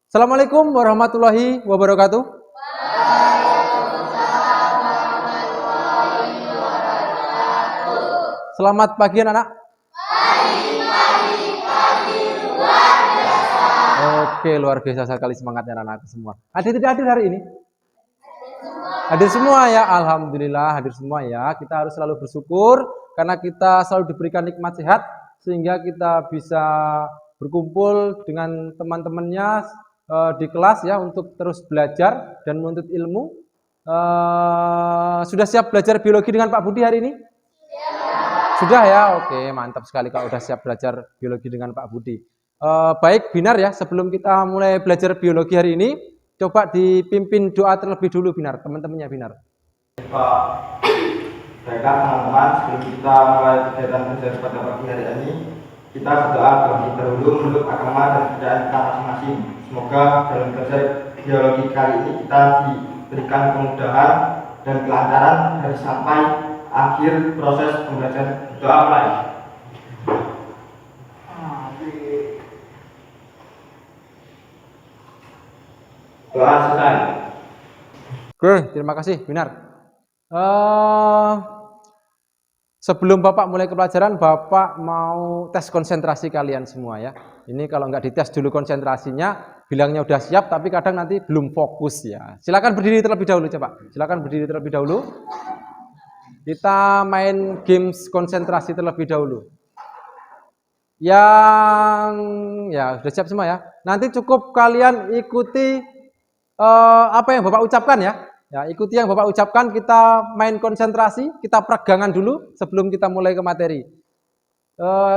Assalamualaikum warahmatullahi wabarakatuh. Selamat pagi anak-anak. Oke, luar biasa sekali semangatnya anak-anak semua. Hadir tidak hadir hari ini? Hadir semua ya, alhamdulillah hadir semua ya. Kita harus selalu bersyukur karena kita selalu diberikan nikmat sehat sehingga kita bisa berkumpul dengan teman-temannya di kelas ya untuk terus belajar dan menuntut ilmu. Sudah siap belajar biologi dengan Pak Budi hari ini? Sudah ya, oke mantap sekali kalau sudah siap belajar biologi dengan Pak Budi. Baik Binar ya, sebelum kita mulai belajar biologi hari ini, coba dipimpin doa terlebih dulu Binar, teman-temannya Binar. Baiklah teman-teman, sebelum kita mulai kegiatan belajar pada pagi hari ini, kita berdoa terlebih dahulu menurut agama dan budaya kita masing-masing. Semoga dalam belajar biologi kali ini kita diberikan kemudahan dan kelancaran dari sampai akhir proses pembelajaran. Doa mulai. Doa selesai. Oke, terima kasih Binar. Sebelum Bapak mulai ke pelajaran, Bapak mau tes konsentrasi kalian semua ya. Ini kalau nggak dites dulu konsentrasinya, bilangnya udah siap, tapi kadang nanti belum fokus ya. Silakan berdiri terlebih dahulu, coba. Silakan berdiri terlebih dahulu. Kita main games konsentrasi terlebih dahulu. Yang ya sudah siap semua ya. Nanti cukup kalian ikuti apa yang Bapak ucapkan ya. Ya, ikuti yang Bapak ucapkan, kita main konsentrasi, kita peregangan dulu sebelum kita mulai ke materi.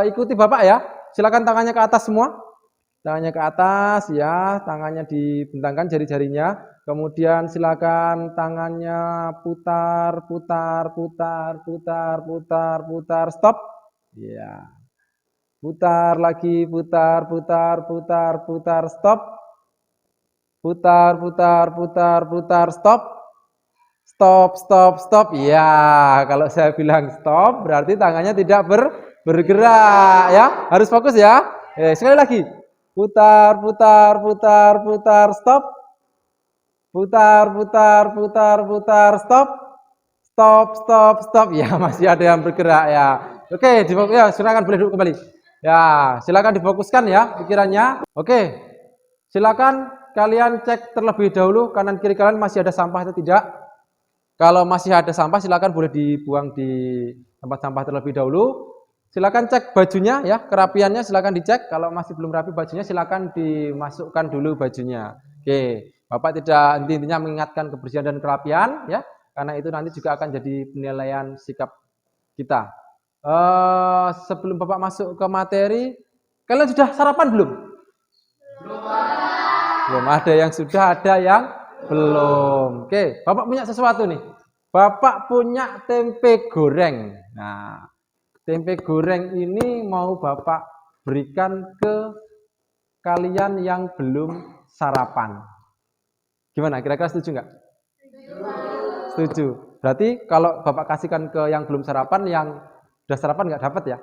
Ikuti Bapak ya, silakan tangannya ke atas semua. Tangannya ke atas ya, tangannya dibentangkan jari-jarinya. Kemudian silakan tangannya putar, putar, putar, putar, putar, putar, stop. Ya. Putar lagi, putar, putar, putar, putar, stop. Putar, putar, putar, putar, stop. Stop, stop, stop. Ya, kalau saya bilang stop, berarti tangannya tidak bergerak ya. Harus fokus ya. Sekali lagi. Putar, putar, putar, putar, stop. Putar, putar, putar, putar, stop. Stop, stop, stop. Ya, masih ada yang bergerak ya. Oke, difokus ya, silakan boleh duduk kembali. Ya, silakan difokuskan ya pikirannya. Oke. Silakan kalian cek terlebih dahulu kanan kiri kalian masih ada sampah atau tidak. Kalau masih ada sampah silakan boleh dibuang di tempat sampah terlebih dahulu. Silakan cek bajunya ya, kerapiannya silakan dicek. Kalau masih belum rapi bajunya silakan dimasukkan dulu bajunya. Oke, Bapak tidak intinya mengingatkan kebersihan dan kerapian ya, karena itu nanti juga akan jadi penilaian sikap kita. Sebelum Bapak masuk ke materi, kalian sudah sarapan belum? Belum ada yang sudah, ada yang belum. Oke, Bapak punya sesuatu nih. Bapak punya tempe goreng. Nah, tempe goreng ini mau Bapak berikan ke kalian yang belum sarapan. Gimana? Kira-kira setuju nggak? Setuju. Berarti kalau Bapak kasihkan ke yang belum sarapan, yang udah sarapan nggak dapat ya?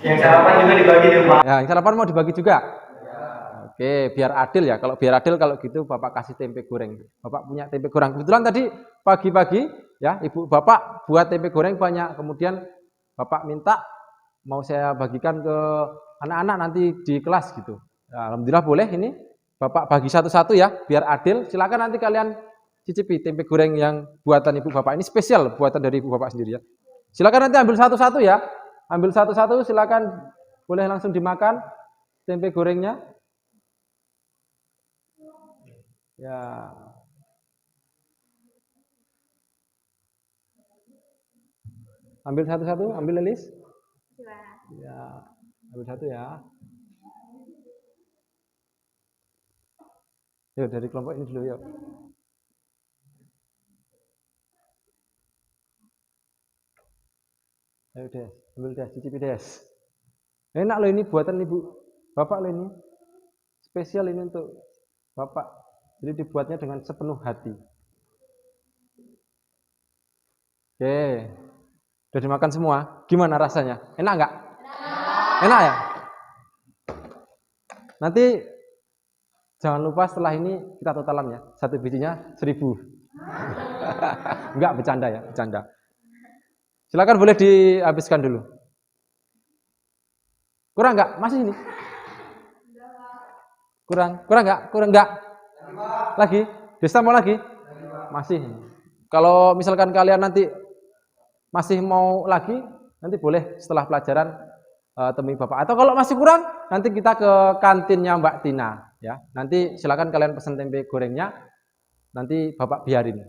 Yang sarapan juga dibagi di rumah. Ya, yang sarapan mau dibagi juga. Oke, biar adil ya. Kalau biar adil kalau gitu Bapak kasih tempe goreng. Bapak punya tempe goreng. Kebetulan tadi pagi-pagi ya, Ibu Bapak buat tempe goreng banyak. Kemudian Bapak minta mau saya bagikan ke anak-anak nanti di kelas gitu. Ya, alhamdulillah boleh ini. Bapak bagi satu-satu ya, biar adil. Silakan nanti kalian cicipi tempe goreng yang buatan Ibu Bapak. Ini spesial buatan dari Ibu Bapak sendiri ya. Silakan nanti ambil satu-satu ya. Ambil satu-satu silakan boleh langsung dimakan tempe gorengnya. Ya. Ambil satu-satu, ambil Lilis. Ya, ambil satu ya. Yuk dari kelompok ini dulu yuk. Ayo Des, ambil Des, cicipi Des. Enak loh ini buatan Ibu Bapak loh ini. Spesial ini untuk Bapak. Jadi dibuatnya dengan sepenuh hati. Oke. Sudah dimakan semua. Gimana rasanya? Enak nggak? Enak ya? Nanti Jangan lupa setelah ini kita totalan ya. Satu bijinya 1000. Enggak, bercanda ya, bercanda. Silakan boleh dihabiskan dulu. Kurang enggak? Masih ini? Kurang enggak? Kurang enggak? Lagi? Desta mau lagi? Masih. Kalau misalkan kalian nanti masih mau lagi, nanti boleh setelah pelajaran temui Bapak. Atau kalau masih kurang, nanti kita ke kantinnya Mbak Tina ya. Nanti silakan kalian pesan tempe gorengnya, nanti Bapak biarin.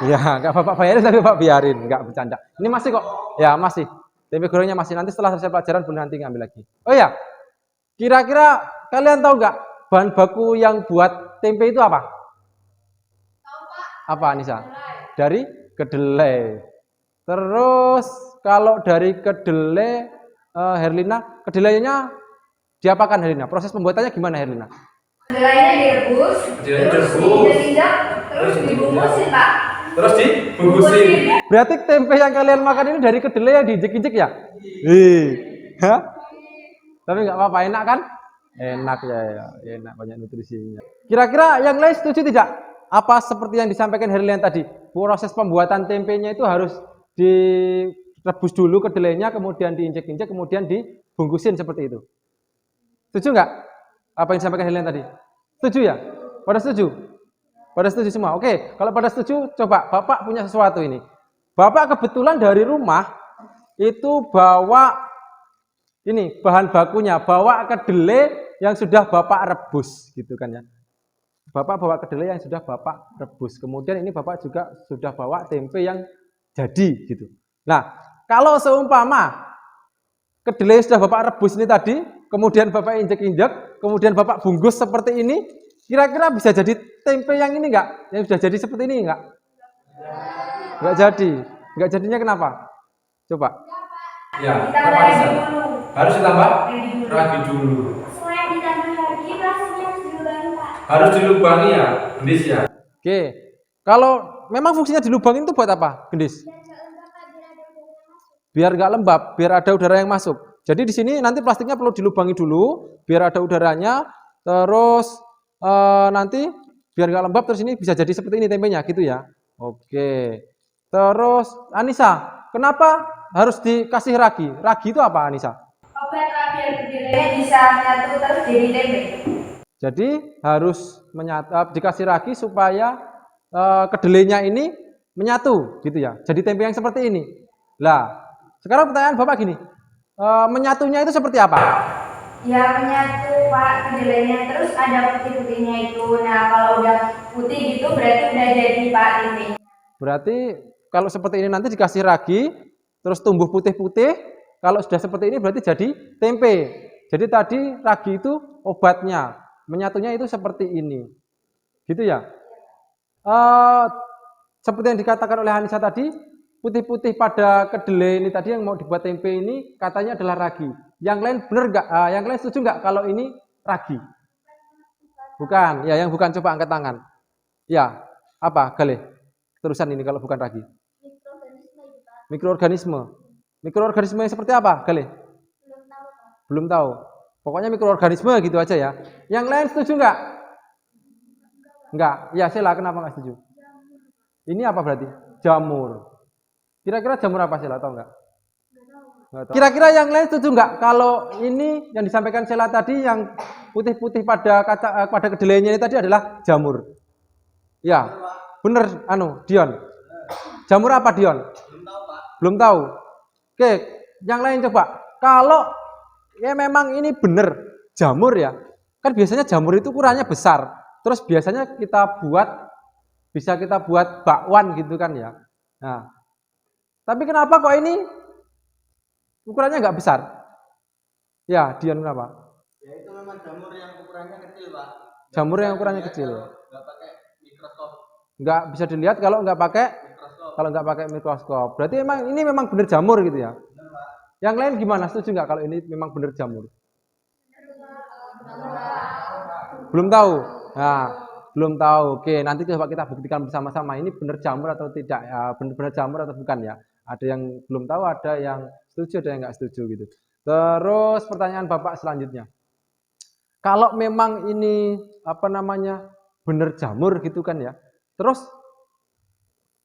Ya, enggak Bapak bayarin tapi Bapak biarin, enggak bercanda. Ini masih kok. Ya, masih. Tempe gorengnya masih, nanti setelah selesai pelajaran boleh nanti ngambil lagi. Oh ya, kira-kira kalian tahu nggak bahan baku yang buat tempe itu apa? Tahu Pak. Apa Anissa? Dari kedelai. Terus kalau dari kedelai, Herlina, kedelainya diapakan Herlina? Proses pembuatannya gimana Herlina? Kedelainya direbus, terus diinjak-injak, terus dibungkusin Pak. Terus dibungkusin. Berarti tempe yang kalian makan ini dari kedelai yang diinjek-injek ya? Hah? Tapi nggak apa-apa, enak kan? Enak ya, enak, banyak nutrisinya. Kira-kira yang lain setuju tidak? Apa seperti yang disampaikan Herlian tadi? Proses pembuatan tempenya itu harus direbus dulu kedelainya, kemudian diinjek-injek, kemudian dibungkusin seperti itu. Setuju nggak? Apa yang disampaikan Herlian tadi? Setuju ya? Pada setuju? Pada setuju semua? Oke, kalau pada setuju, coba Bapak punya sesuatu ini. Bapak kebetulan dari rumah itu bawa ini bahan bakunya, bawa kedelai yang sudah Bapak rebus, gitu kan ya. Bapak bawa kedelai yang sudah Bapak rebus. Kemudian ini Bapak juga sudah bawa tempe yang jadi, gitu. Nah, kalau seumpama kedelai sudah Bapak rebus ini tadi, kemudian Bapak injek-injek, kemudian Bapak bungkus seperti ini, kira-kira bisa jadi tempe yang ini enggak? Yang sudah jadi seperti ini enggak? Enggak jadi. Enggak jadinya kenapa? Coba. Ya, Ditambah apa lagi bisa? dulu. Harus ditambah Ragi dulu. ragi dulu. Selain ditambah lagi, pastinya harus dilubangi Pak. Harus dilubangi ya, gendis ya. Oke. Kalau memang fungsinya dilubangin itu buat apa, Gendis? Biar nggak lembab, biar ada udara yang masuk. Jadi di sini nanti plastiknya perlu dilubangi dulu, biar ada udaranya. Terus nanti biar nggak lembab, terus ini bisa jadi seperti ini tempenya, gitu ya. Oke. Terus Anissa, kenapa harus dikasih ragi? Ragi itu apa Anissa? Obat Pak, biar kedelainya bisa nyatu terus jadi tempe. Jadi harus dikasih ragi supaya kedelainya ini menyatu, gitu ya. Jadi tempe yang seperti ini. Lah, sekarang pertanyaan Bapak gini, menyatunya itu seperti apa? Ya menyatu Pak kedelainya, terus ada putih-putihnya itu. Nah kalau udah putih gitu berarti udah jadi Pak tempe. Berarti kalau seperti ini nanti dikasih ragi, terus tumbuh putih-putih. Kalau sudah seperti ini berarti jadi tempe. Jadi tadi ragi itu obatnya, menyatunya itu seperti ini, gitu ya. Seperti yang dikatakan oleh Anissa tadi, putih-putih pada kedelai ini tadi yang mau dibuat tempe ini katanya adalah ragi. Yang lain benar nggak? Yang lain setuju nggak kalau ini ragi? Bukan. Ya, yang bukan coba angkat tangan. Ya, apa Galih? Terusan ini kalau bukan ragi. Mikroorganisme. Mikroorganisme yang seperti apa, Galih? Belum tahu. Pokoknya mikroorganisme gitu aja ya. Yang lain setuju nggak? Enggak. Ya, Sela, kenapa nggak setuju? Ini apa berarti? Jamur. Kira-kira jamur apa Sela, tahu nggak? Kira-kira yang lain setuju nggak kalau ini yang disampaikan Sela tadi yang putih-putih pada kedelainya ini tadi adalah jamur? Ya, bener Dion. Jamur apa Dion? Belum tahu Pak. Belum tahu. Oke, yang lain coba. Kalau ya memang ini bener jamur ya, kan biasanya jamur itu ukurannya besar. Terus biasanya bisa kita buat bakwan gitu kan ya. Nah, tapi kenapa kok ini ukurannya nggak besar? Ya, Dion kenapa? Ya itu memang jamur yang ukurannya kecil Pak. Jamur yang ukurannya kecil. Nggak pakai mikroskop. Nggak bisa dilihat kalau nggak pakai mikroskop. Berarti ini memang benar jamur gitu ya. Benar Pak. Yang lain gimana? Setuju nggak kalau ini memang benar jamur? Belum tahu. Nah, belum tahu. Oke, nanti coba kita buktikan bersama-sama ini benar jamur atau tidak ya, benar jamur atau bukan ya. Ada yang belum tahu, ada yang setuju, ada yang nggak setuju gitu. Terus pertanyaan Bapak selanjutnya. kalau memang ini apa namanya bener jamur gitu kan ya. Terus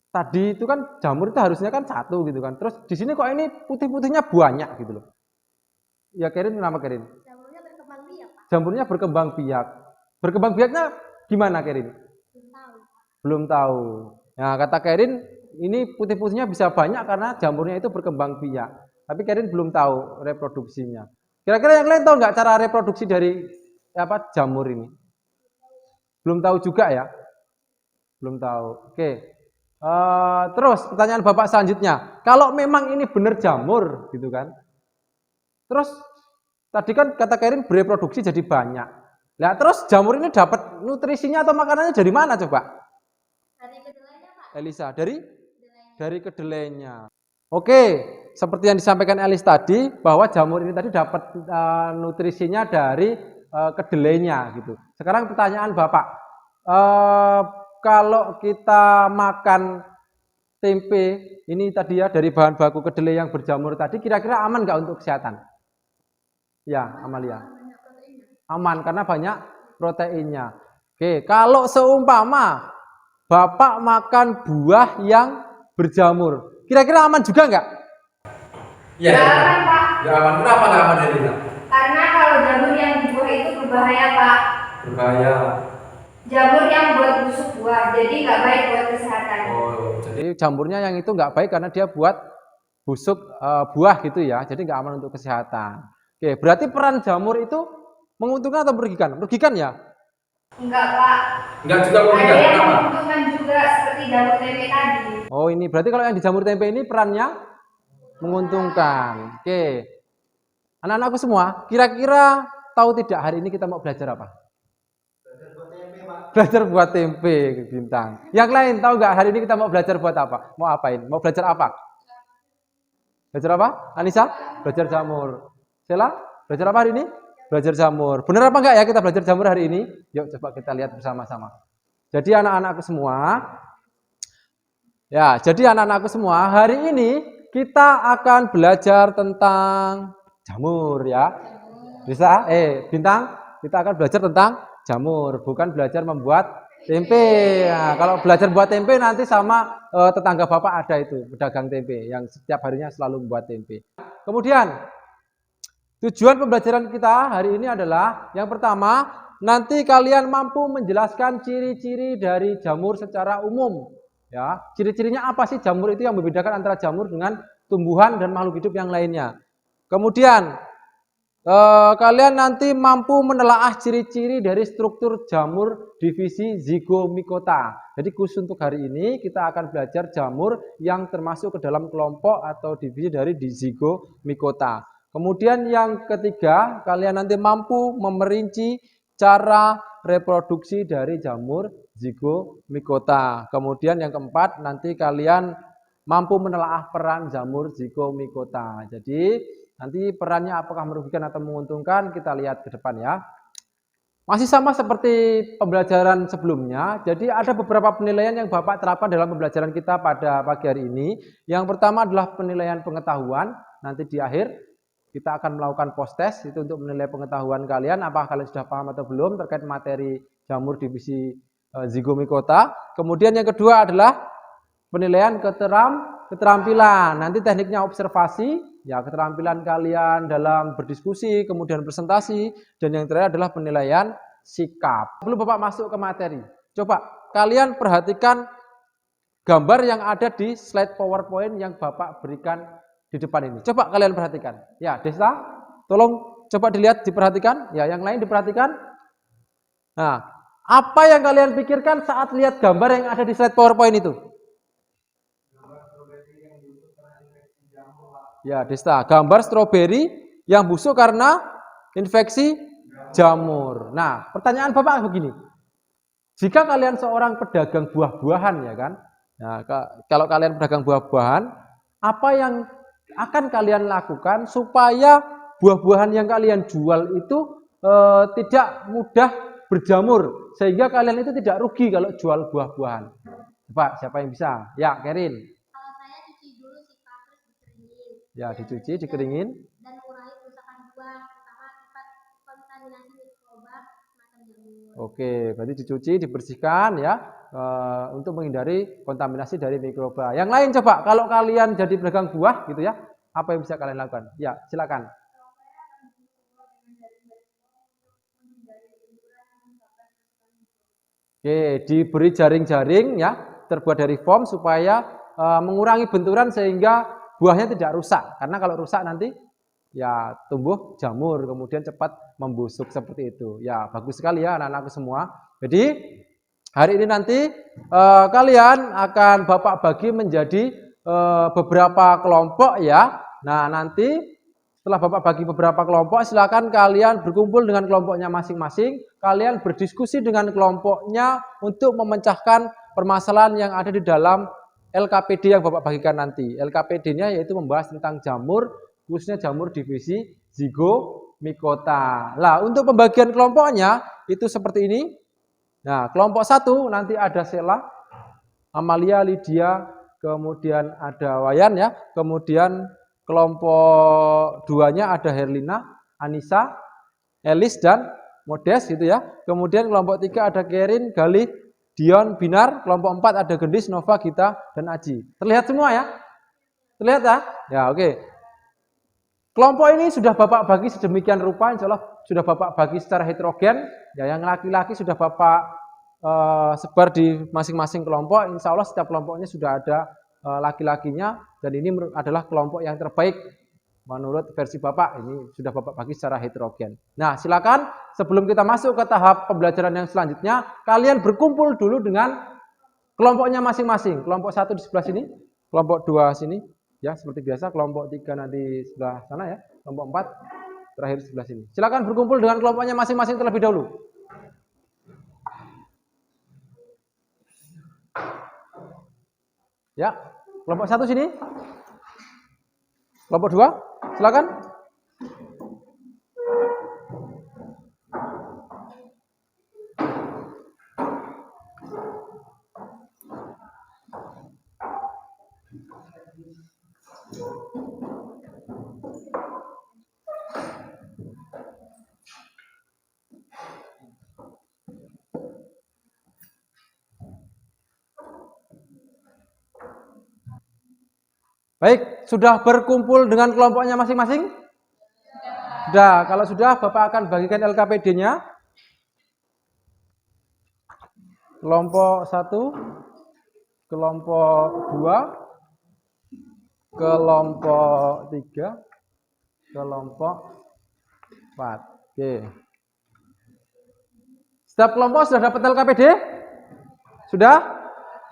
tadi itu kan jamur itu harusnya kan satu gitu kan. Terus di sini kok ini putih-putihnya banyak gitu loh. Ya Kerin, kenapa Kerin? Jamurnya berkembang biak, Pak. Jamurnya berkembang biak. Berkembang biaknya gimana Kerin? Belum tahu. Belum tahu. Nah, kata Kerin, ini putih-putihnya bisa banyak karena jamurnya itu berkembang biak. Tapi Kerin belum tahu reproduksinya. Kira-kira yang lain tahu nggak cara reproduksi dari apa jamur ini? Belum tahu juga ya? Belum tahu. Oke. Terus pertanyaan Bapak selanjutnya, kalau memang ini benar jamur gitu kan, terus tadi kan kata Kerin bereproduksi jadi banyak. Nah terus jamur ini dapat nutrisinya atau makanannya dari mana coba? Dari kedelainya, Pak. Elisa, dari kedelainya. Oke, seperti yang disampaikan Elis tadi bahwa jamur ini tadi dapat nutrisinya dari kedelainya gitu. Sekarang pertanyaan Bapak, kalau kita makan tempe ini tadi ya dari bahan baku kedelai yang berjamur tadi, kira-kira aman nggak untuk kesehatan? Ya, Amalia. Aman karena banyak proteinnya. Oke, kalau seumpama Bapak makan buah yang berjamur, kira-kira aman juga nggak? Ya, Nggak aman, Pak. ya aman. Kenapa nggak aman Helena? Karena kalau jamur yang di buah itu berbahaya, Pak. Berbahaya. Jamur yang buat busuk buah, jadi nggak baik buat kesehatan. Oh, Jadi jamurnya yang itu nggak baik karena dia buat busuk buah gitu ya, jadi nggak aman untuk kesehatan. Oke, berarti peran jamur itu menguntungkan atau merugikan? Merugikan ya? Enggak, Pak. enggak juga Ada berbeda. yang Kenapa? menguntungkan juga seperti jamur tempe tadi. Oh ini berarti kalau yang di jamur tempe ini perannya menguntungkan. Oke, anak-anakku semua, kira-kira tahu tidak hari ini kita mau belajar apa? Belajar buat tempe, Bintang. Yang lain tahu nggak hari ini kita mau belajar buat apa? Mau apain? Mau belajar apa? Belajar apa? Anissa? Belajar jamur. Sela? Belajar apa hari ini? Belajar jamur. Benar apa enggak ya kita belajar jamur hari ini? Yuk coba kita lihat bersama-sama. Jadi anak-anakku semua, ya, jadi anak-anakku semua, hari ini kita akan belajar tentang jamur ya. Bisa? Bintang, kita akan belajar tentang jamur, bukan belajar membuat tempe. Nah, kalau belajar buat tempe nanti sama tetangga Bapak ada itu, pedagang tempe yang setiap harinya selalu membuat tempe. Kemudian tujuan pembelajaran kita hari ini adalah yang pertama, nanti kalian mampu menjelaskan ciri-ciri dari jamur secara umum. Ya, ciri-cirinya apa sih jamur itu yang membedakan antara jamur dengan tumbuhan dan makhluk hidup yang lainnya. Kemudian kalian nanti mampu menelaah ciri-ciri dari struktur jamur divisi zygomicota. Jadi khusus untuk hari ini kita akan belajar jamur yang termasuk ke dalam kelompok atau divisi dari zygomicota. Kemudian yang ketiga, kalian nanti mampu memerinci cara reproduksi dari jamur zygomicota. Kemudian yang keempat, nanti kalian mampu menelaah peran jamur zygomicota. Jadi nanti perannya apakah merugikan atau menguntungkan, kita lihat ke depan ya. Masih sama seperti pembelajaran sebelumnya, jadi ada beberapa penilaian yang Bapak terapkan dalam pembelajaran kita pada pagi hari ini. Yang pertama adalah penilaian pengetahuan, nanti di akhir kita akan melakukan post test, itu untuk menilai pengetahuan kalian, apakah kalian sudah paham atau belum terkait materi jamur divisi zygomicota. Kemudian yang kedua adalah penilaian keterampilan, nanti tekniknya observasi, ya keterampilan kalian dalam berdiskusi, kemudian presentasi, dan yang terakhir adalah penilaian sikap. Sebelum Bapak masuk ke materi, coba kalian perhatikan gambar yang ada di slide PowerPoint yang Bapak berikan di depan ini. Coba kalian perhatikan. Ya, Desta, tolong coba dilihat, diperhatikan. Ya, yang lain diperhatikan. Nah, apa yang kalian pikirkan saat lihat gambar yang ada di slide PowerPoint itu? Ya, Desta, gambar stroberi yang busuk karena infeksi jamur. Nah, pertanyaan Bapak begini. Jika kalian seorang pedagang buah-buahan ya kan? Nah, kalau kalian pedagang buah-buahan, apa yang akan kalian lakukan supaya buah-buahan yang kalian jual itu tidak mudah berjamur sehingga kalian itu tidak rugi kalau jual buah-buahan? Coba siapa yang bisa? Ya, Kerin. Kalau saya cuci dulu sih, Pak, terus dikeringin. Ya, dicuci, dikeringin. Dan mengurangi kerusakan buah, terutama akibat kontaminasi mikroba Oke, berarti dicuci, dibersihkan ya untuk menghindari kontaminasi dari mikroba. Yang lain coba, kalau kalian jadi pedagang buah gitu ya, apa yang bisa kalian lakukan? Ya, silakan. Oke, diberi jaring-jaring ya, terbuat dari foam supaya mengurangi benturan sehingga buahnya tidak rusak. Karena kalau rusak nanti ya tumbuh jamur, kemudian cepat membusuk seperti itu. Ya, bagus sekali ya anak-anakku semua. Jadi hari ini nanti kalian akan Bapak bagi menjadi beberapa kelompok ya. Nah, nanti setelah Bapak bagi beberapa kelompok, silakan kalian berkumpul dengan kelompoknya masing-masing. Kalian berdiskusi dengan kelompoknya untuk memecahkan permasalahan yang ada di dalam LKPD yang Bapak bagikan nanti. LKPD-nya yaitu membahas tentang jamur, khususnya jamur divisi zigomicota. Nah, untuk pembagian kelompoknya itu seperti ini. Nah, kelompok 1 nanti ada Sela, Amalia, Lydia, kemudian ada Wayan ya, kemudian kelompok 2-nya ada Herlina, Anissa, Elis dan Modes gitu ya. Kemudian kelompok 3 ada Kerin, Galih, Dion, Binar. Kelompok 4 ada Gendis, Nova, Gita dan Aji. Terlihat semua ya? Terlihat ya? Ya, oke. Kelompok ini sudah Bapak bagi sedemikian rupa, insya Allah sudah Bapak bagi secara heterogen. Ya, yang laki-laki sudah Bapak sebar di masing-masing kelompok. Insya Allah setiap kelompoknya sudah ada laki-lakinya, dan ini adalah kelompok yang terbaik menurut versi Bapak. Ini sudah Bapak bagi secara heterogen. Nah, silakan sebelum kita masuk ke tahap pembelajaran yang selanjutnya, kalian berkumpul dulu dengan kelompoknya masing-masing. Kelompok 1 di sebelah sini, kelompok 2 sini, ya seperti biasa. Kelompok 3 nanti sebelah sana ya, kelompok 4 terakhir di sebelah sini. Silakan berkumpul dengan kelompoknya masing-masing terlebih dahulu. Ya, kelompok 1 sini. Kelompok 2, silakan. Baik, sudah berkumpul dengan kelompoknya masing-masing? Sudah, kalau sudah Bapak akan bagikan LKPD-nya. Kelompok 1, kelompok 2, kelompok 3, kelompok 4. Oke. Setiap kelompok sudah dapat LKPD? Sudah?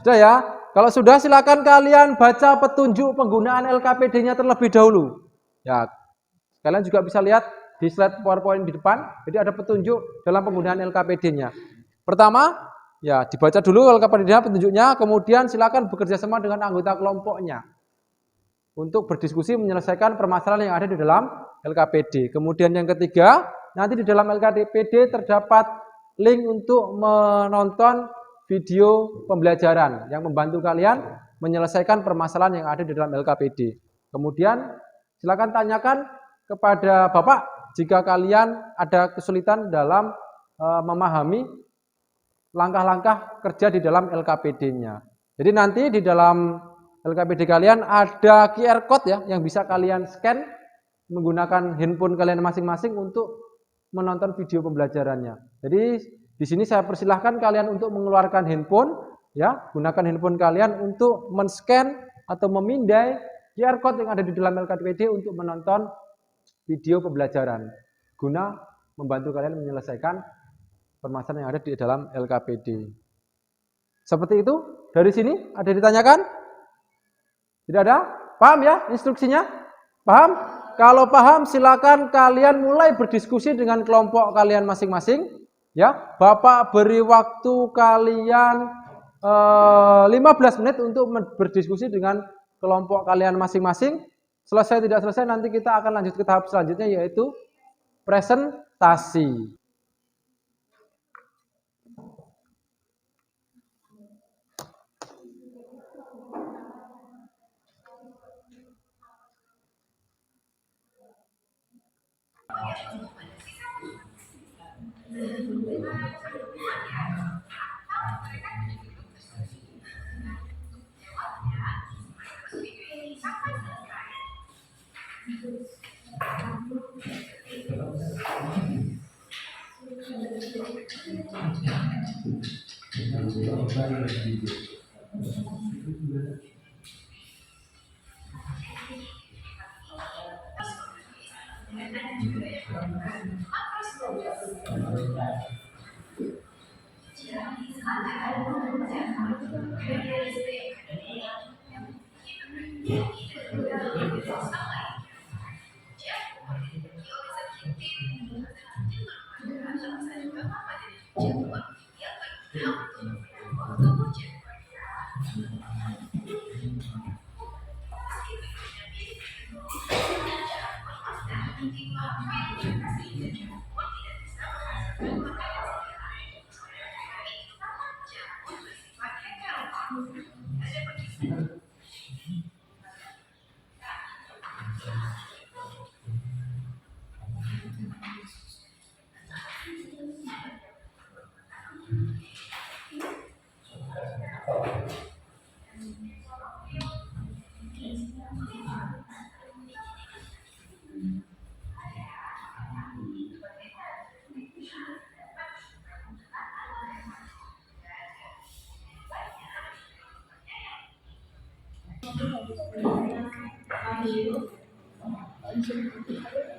Sudah ya? Kalau sudah, silakan kalian baca petunjuk penggunaan LKPD-nya terlebih dahulu. Ya, kalian juga bisa lihat di slide PowerPoint di depan. Jadi ada petunjuk dalam penggunaan LKPD-nya. Pertama, ya dibaca dulu LKPD-nya petunjuknya. Kemudian silakan bekerja sama dengan anggota kelompoknya untuk berdiskusi menyelesaikan permasalahan yang ada di dalam LKPD. Kemudian yang ketiga, nanti di dalam LKPD terdapat link untuk menonton video pembelajaran yang membantu kalian menyelesaikan permasalahan yang ada di dalam LKPD. Kemudian silakan tanyakan kepada Bapak jika kalian ada kesulitan dalam memahami langkah-langkah kerja di dalam LKPD-nya. Jadi nanti di dalam LKPD kalian ada QR code ya yang bisa kalian scan menggunakan handphone kalian masing-masing untuk menonton video pembelajarannya. Jadi di sini saya persilahkan kalian untuk mengeluarkan handphone, ya, gunakan handphone kalian untuk men-scan atau memindai QR code yang ada di dalam LKPD untuk menonton video pembelajaran, guna membantu kalian menyelesaikan permasalahan yang ada di dalam LKPD. Seperti itu, dari sini ada ditanyakan? Tidak ada? Paham ya instruksinya? Paham? Kalau paham, silakan kalian mulai berdiskusi dengan kelompok kalian masing-masing. Ya, Bapak beri waktu kalian 15 menit untuk berdiskusi dengan kelompok kalian masing-masing. Selesai tidak selesai nanti kita akan lanjut ke tahap selanjutnya yaitu presentasi.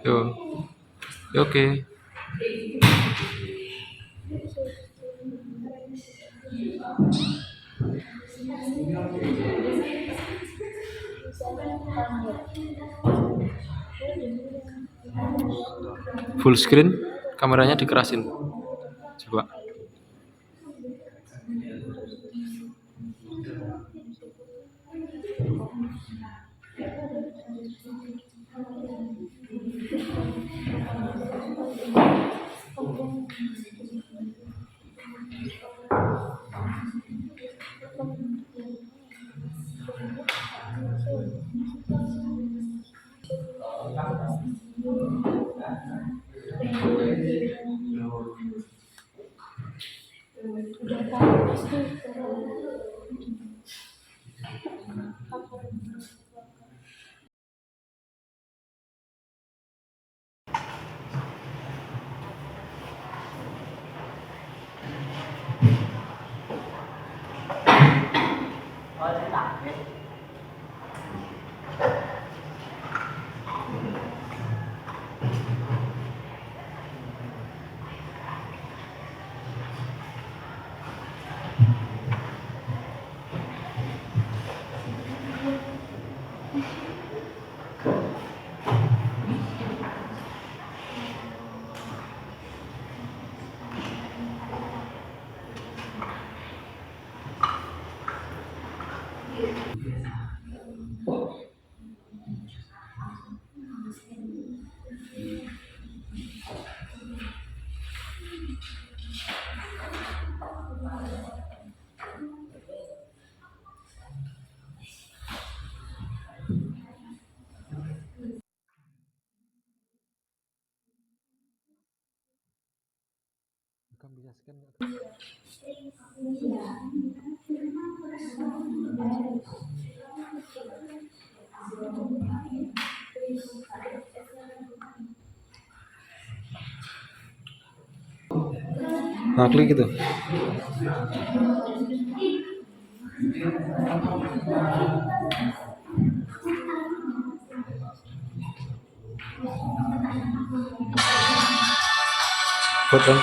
Yo, oke. Full screen, kameranya dikerasin. Coba. Nah, klik itu. Foto.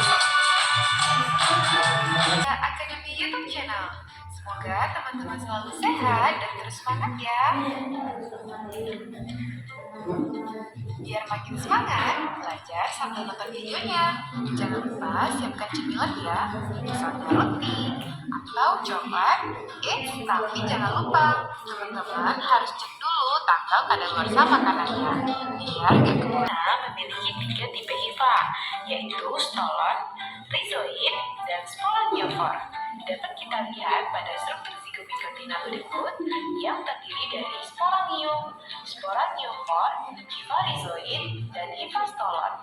Akademi YouTube channel. Semoga teman-teman selalu sehat dan terus semangat ya. Biar makin semangat, belajar sambil nonton videonya. Jangan lupa siapkan cemilan ya, misalnya roti atau coklat. Tapi jangan lupa, teman-teman harus cek dulu tanggal kadaluarsa makanannya. Biar gak kemana memiliki 3 tipe HIV, yaitu stolon, rizoid, dan sporangiovor. Dapat kita lihat pada struktur zigomycotina berikut yang terdiri dari sporangium, sporangiofor, hifa rizoid, dan hifa stolon.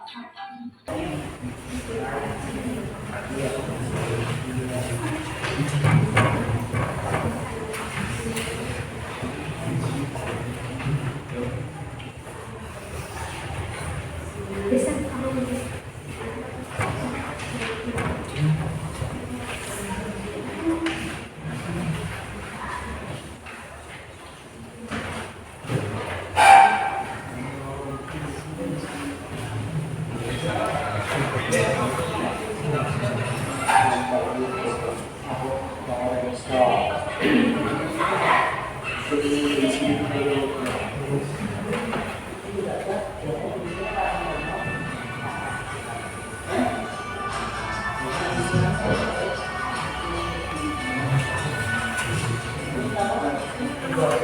Biar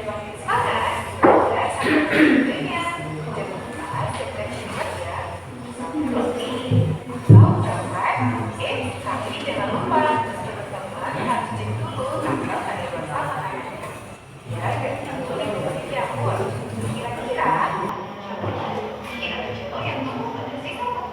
makin semangat, belajar sambil tentunya. Jangan lupa siapkan shirt ya. Roti, atau coklat. Tapi jangan lupa teman-teman harus cek dulu kalau ada bersama. Ya, gak boleh berbagi campur. Kira-kira mungkin ada contoh yang mau pada sih kamu?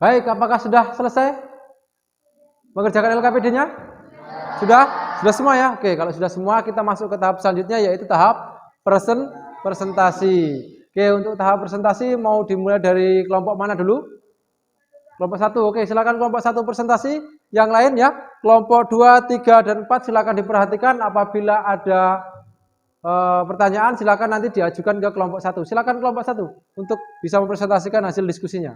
Baik, apakah sudah selesai mengerjakan LKPD-nya? Sudah? Sudah semua ya? Oke, kalau sudah semua kita masuk ke tahap selanjutnya yaitu tahap presentasi. Oke, untuk tahap presentasi mau dimulai dari kelompok mana dulu? Kelompok 1. Oke, silakan kelompok 1 presentasi. Yang lain ya, kelompok 2, 3 dan 4 silakan diperhatikan apabila ada pertanyaan silakan nanti diajukan ke kelompok 1. Silakan kelompok 1 untuk bisa mempresentasikan hasil diskusinya.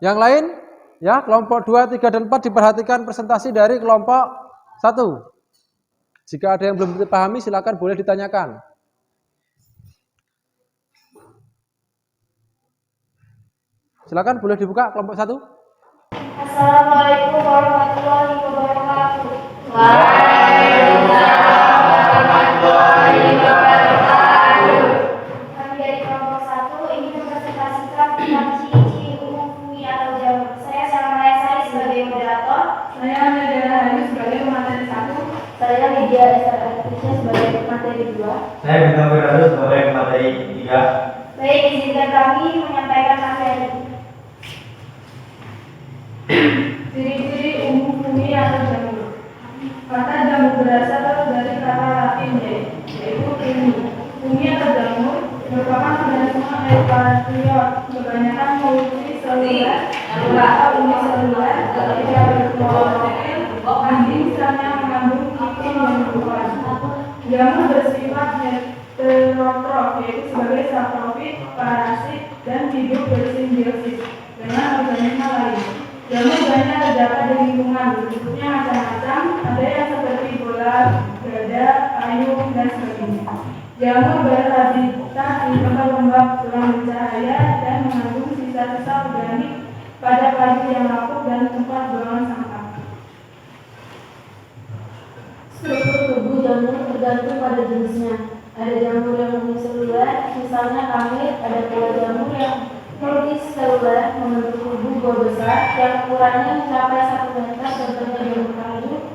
Yang lain, ya kelompok 2, 3, dan 4 diperhatikan presentasi dari kelompok 1. Jika ada yang belum dipahami, silakan boleh ditanyakan. Silakan boleh dibuka kelompok 1. Assalamualaikum warahmatullahi wabarakatuh. Kami dari kelompok 1 ingin mempresentasikan tentang ciri-ciri umum fungsi atau jamur. Saya Salma Sari sebagai moderator. Saya Nadira Hayu sebagai pemateri 1. Saya Lydia Esther Aditya sebagai materi 2. Saya Bintang Wiradu sebagai materi 3. Baik, izinkan kami menyampaikan materi. Ciri-ciri umum fungi atau jamur. Kata jamur berasal dari kata Latin yaitu fungi. Fungi atau jamur merupakan organisme eukaryotik kebanyakan multiselular atau uniselular tidak berklorofil anjing misalnya mengandung kitin yang berubah. Jamur bersifat heterotrof yaitu sebagai saprofit, parasit, dan hidup bersimbiosis dengan organisme lain. Jamur banyak terdapat di lingkungan, bentuknya macam-macam, ada yang seperti bola, gada, payung, dan sebagainya. Jamur berhabitat di tempat lembab kurang bercahaya dan mengandung sisa-sisa organik pada kayu yang rapuh dan tempat buangan sampah. Struktur tubuh jamur tergantung pada jenisnya. Ada jamur yang uniselular, misalnya kamit, ada pula jamur yang multiselular membentuk tubuh buah besar yang ukurannya mencapai 1 meter, contohnya jamur kayu.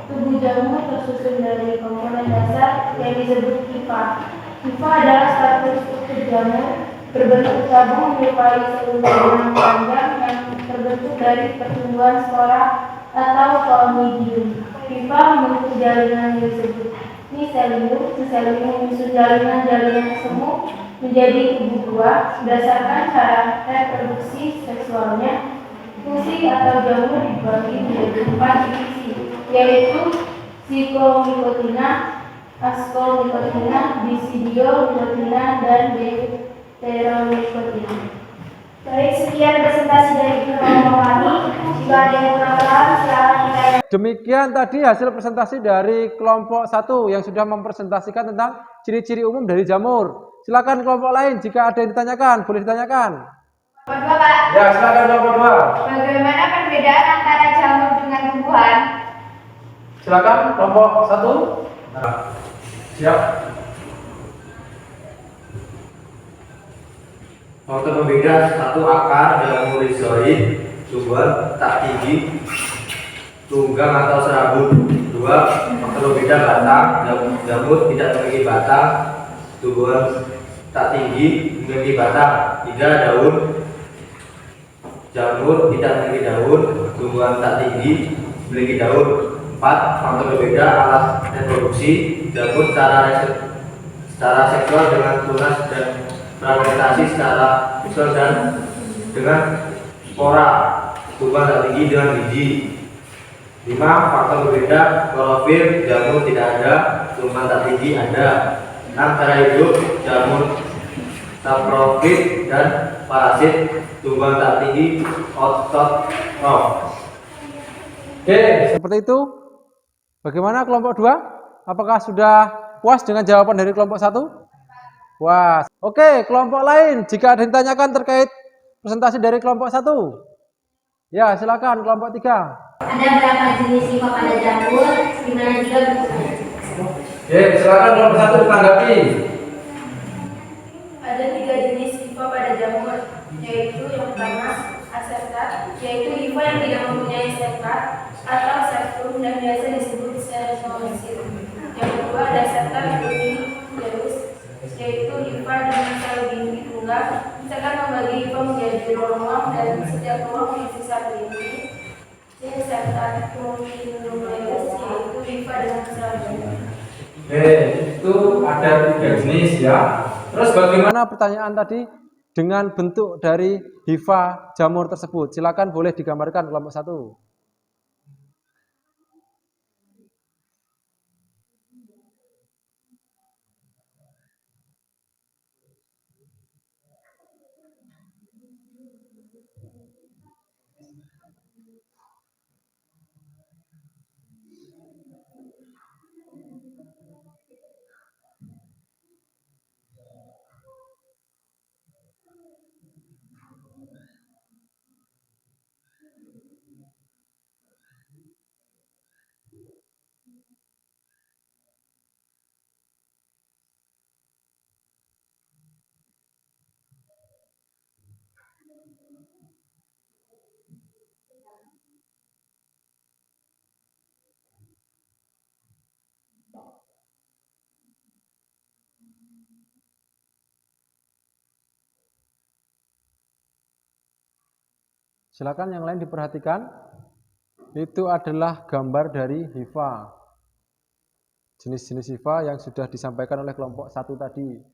Tubuh jamur tersusun dari komponen dasar yang disebut hifa. Hifa adalah satu struktur jamur berbentuk tabung menyerupai seluruh benang panjang yang terbentuk dari pertumbuhan spora atau conidium. Pipa membentuk jalinan yang disebut miselium menyusun jalinan-jalinan semu menjadi tubuh buah berdasarkan cara reproduksi seksualnya. Fungsi atau jamur dibagi menjadi 4 divisi, yaitu psikomikotina, askomikotina, bisidiomikotina, dan deuteromikotina. Baik, sekian presentasi dari kelompok kami. Jika ada yang kurang paham, silakan kita. Demikian tadi hasil presentasi dari kelompok 1 yang sudah mempresentasikan tentang ciri-ciri umum dari jamur. Silakan kelompok lain jika ada yang ditanyakan, boleh ditanyakan. Kelompok 2, Pak. Ya, silakan kelompok 2. Bagaimana perbedaan antara jamur dengan tumbuhan? Silakan kelompok 1. Siap. Faktor pembeda: 1. Akar jamur rizoid, tumbuhan tak tinggi, tunggang atau serabut. 2. Faktor pembeda: batang jamur tidak memiliki batang, tumbuhan tak tinggi, memiliki batang. 3. Daun jamur tidak memiliki daun, tumbuhan tak tinggi, memiliki daun. 4. Faktor pembeda: alat reproduksi jamur secara seksual dengan tunas dan fragmentasi secara visual dan dengan spora, tumbuhan tak tinggi dengan biji. 5. Faktor berbeda: klorofil jamur tidak ada, tumbuhan tak tinggi ada. 6. Cara hidup jamur saprofit dan parasit, tumbuhan tak tinggi otot. Oke, seperti itu. Bagaimana kelompok 2? Apakah sudah puas dengan jawaban dari kelompok 1? Puas. Oke, kelompok lain jika ada yang ditanyakan terkait presentasi dari kelompok 1. Ya, silakan kelompok 3. Ada berapa jenis sifat pada jamur? Gimana juga bentuknya? Oke, silakan kelompok 1 ditanggapi. Ada 3 jenis hifa pada jamur, yaitu yang pertama asertat, yaitu hifa yang tidak mempunyai sertat atau septum dan biasa disebut senosid. Yang kedua ada sertat unideus, yaitu hifa dengan sel inti tunggal, misalkan membagi hifa menjadi ruang dan setiap ruang berisi satu inti. Sertat uninucleus, yaitu hifa dengan sel inti. Oke, itu ada 3 jenis ya. Terus bagaimana pertanyaan tadi dengan bentuk dari hifa jamur tersebut? Silakan boleh digambarkan kelompok 1. Silakan yang lain diperhatikan. Itu adalah gambar dari hifa. Jenis-jenis hifa yang sudah disampaikan oleh kelompok 1 tadi.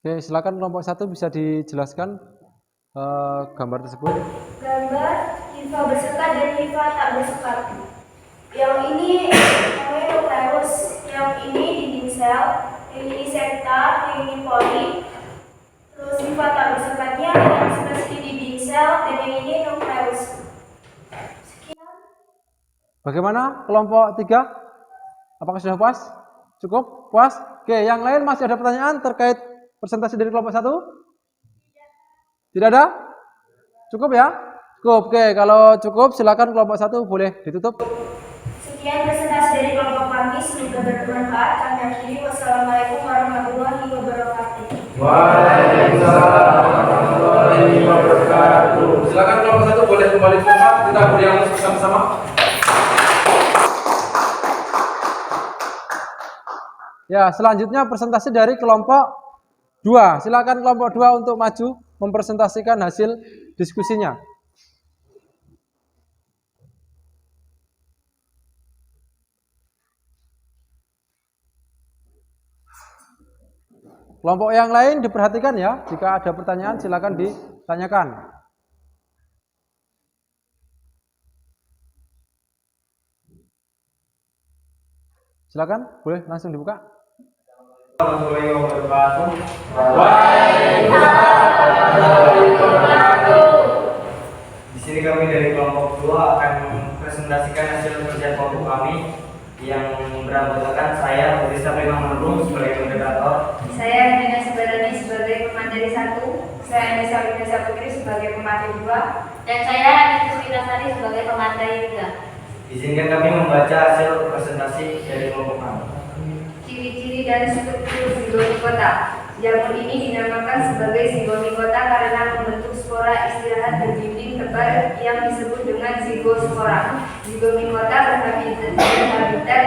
Oke, silakan kelompok 1 bisa dijelaskan gambar tersebut. Gambar hifa bersekat dan hifa tak bersekat. Yang ini namanya nukleus, yang ini dinding sel, yang ini sektar, yang ini poli. Terus hifa tak bersekatnya yang sebelah sini dinding sel dan yang ini nukleus. Sekian. Bagaimana kelompok 3? Apakah sudah puas? Cukup? Puas? Oke, yang lain masih ada pertanyaan terkait presentasi dari kelompok 1? Tidak ada? Cukup ya? Cukup. Oke, kalau cukup silakan kelompok 1 boleh ditutup. Sekian presentasi dari kelompok kami, semoga bermanfaat. Kami akhiri. Wassalamualaikum warahmatullahi wabarakatuh. Waalaikumsalam warahmatullahi wabarakatuh. Silakan kelompok 1 boleh kembali ke tempat. Kita beriang bersama-sama. Ya, selanjutnya presentasi dari kelompok 2. Silakan kelompok 2 untuk maju mempresentasikan hasil diskusinya. Kelompok yang lain diperhatikan ya, jika ada pertanyaan silakan ditanyakan. Silakan, boleh langsung dibuka. Warahmatullahi wabarakatuh. Di sini kami dari kelompok 2 akan mempresentasikan hasil kerja kelompok kami yang beranggotakan saya Budisa Prima Menurung sebagai moderator, Saya Dina Sebarani sebagai pemateri 1, saya Anissa Winasa Putri sebagai pemateri 2, dan saya Anissa Winasari sebagai pemateri 3. Izinkan kami membaca hasil presentasi dari kelompok kami. Ciri-ciri dan struktur zigomikota. Jamur ini dinamakan sebagai zigomikota karena membentuk spora istirahat berdinding tebal yang disebut dengan zigospora. Zigomikota berhabitat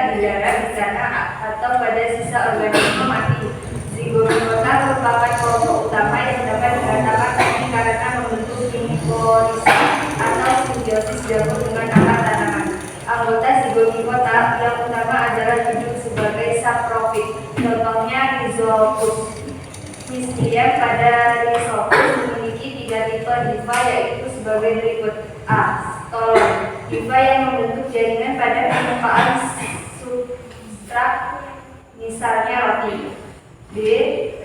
di darat, di tanah, atau pada sisa organisme mati. Zigomikota merupakan kelompok utama yang dapat dikatakan mati karena membentuk mikorisa atau simbiosis jamur dengan akar tanaman. Anggota zigomikota yang utama adalah hidup sebagai saprofit. Contohnya Rhizopus. Kemudian pada Rhizopus memiliki 3 tipe hifa, yaitu sebagai berikut: A. Stolon, hifa yang membentuk jaringan pada permukaan substrat, misalnya roti. B.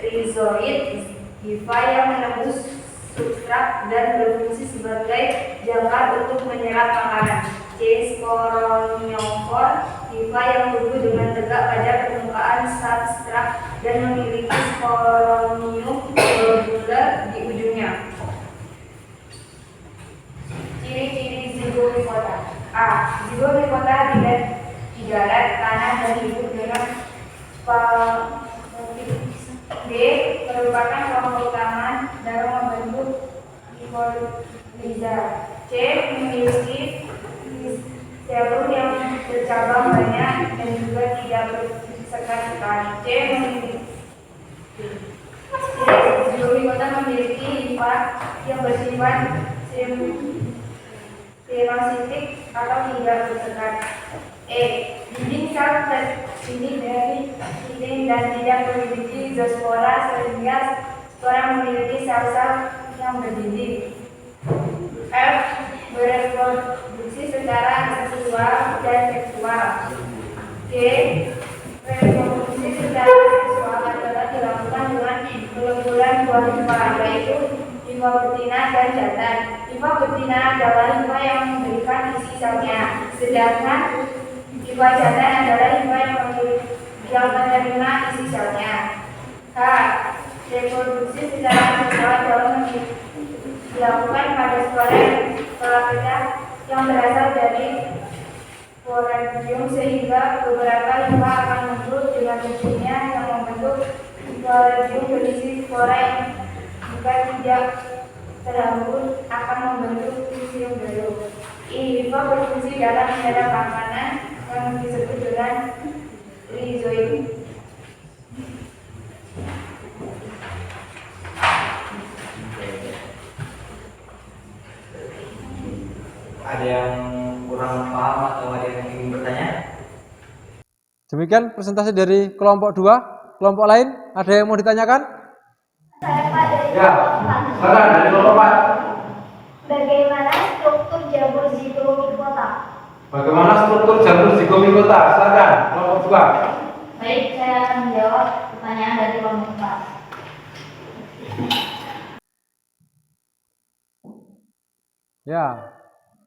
Rhizoid, hifa yang menembus substrat dan berfungsi sebagai jangkar untuk menyerap makanan. C. Sporoniophor, hifa yang tumbuh dengan tegak pada permukaan substrat dan memiliki sporonium globular di ujungnya. Ciri-ciri zigomikota. A. Zigomikota di darat, tanah, dan hidup dengan B. Merupakan kelompok utama dalam membentuk mikoriza. C. Memiliki selur yang bercabang banyak dan juga tidak bersekat sekali. C. Zigomikota memiliki hifa yang bersifat ferositik atau tidak bersekat. E. Dinding sel terdiri dari dinding dan tidak memiliki zoospora sehingga spora memiliki sel-sel yang berdinding. F. Bereproduksi secara seksual dan seksual. G. Reproduksi secara seksual adalah dilakukan dengan peleburan buah hifa, yaitu hifa betina dan jantan. Hifa betina adalah hifa yang memberikan isi selnya, sedangkan hifa jantan adalah hifa yang menerima isi selnya. H. Reproduksi secara seksual dalam dilakukan pada spora pelapida yang berasal dari Sporidium, sehingga beberapa hifa akan muncul dengan ujungnya yang membentuk Sporidium berisi spora yang jika tidak terhambur akan membentuk fisium baru. Hifa berfungsi dalam menyerap makanan yang disebut dengan rhizoid. Ada yang kurang paham atau ada yang ingin bertanya? Demikian presentasi dari kelompok 2. Kelompok lain ada yang mau ditanyakan? Saya Pak dari Ya, kelompok 4. silakan dari kelompok 4. Bagaimana struktur jamur zigomikota? Bagaimana struktur jamur zigomikota? Silakan kelompok 2. Baik, saya akan menjawab pertanyaan dari kelompok 4. Ya,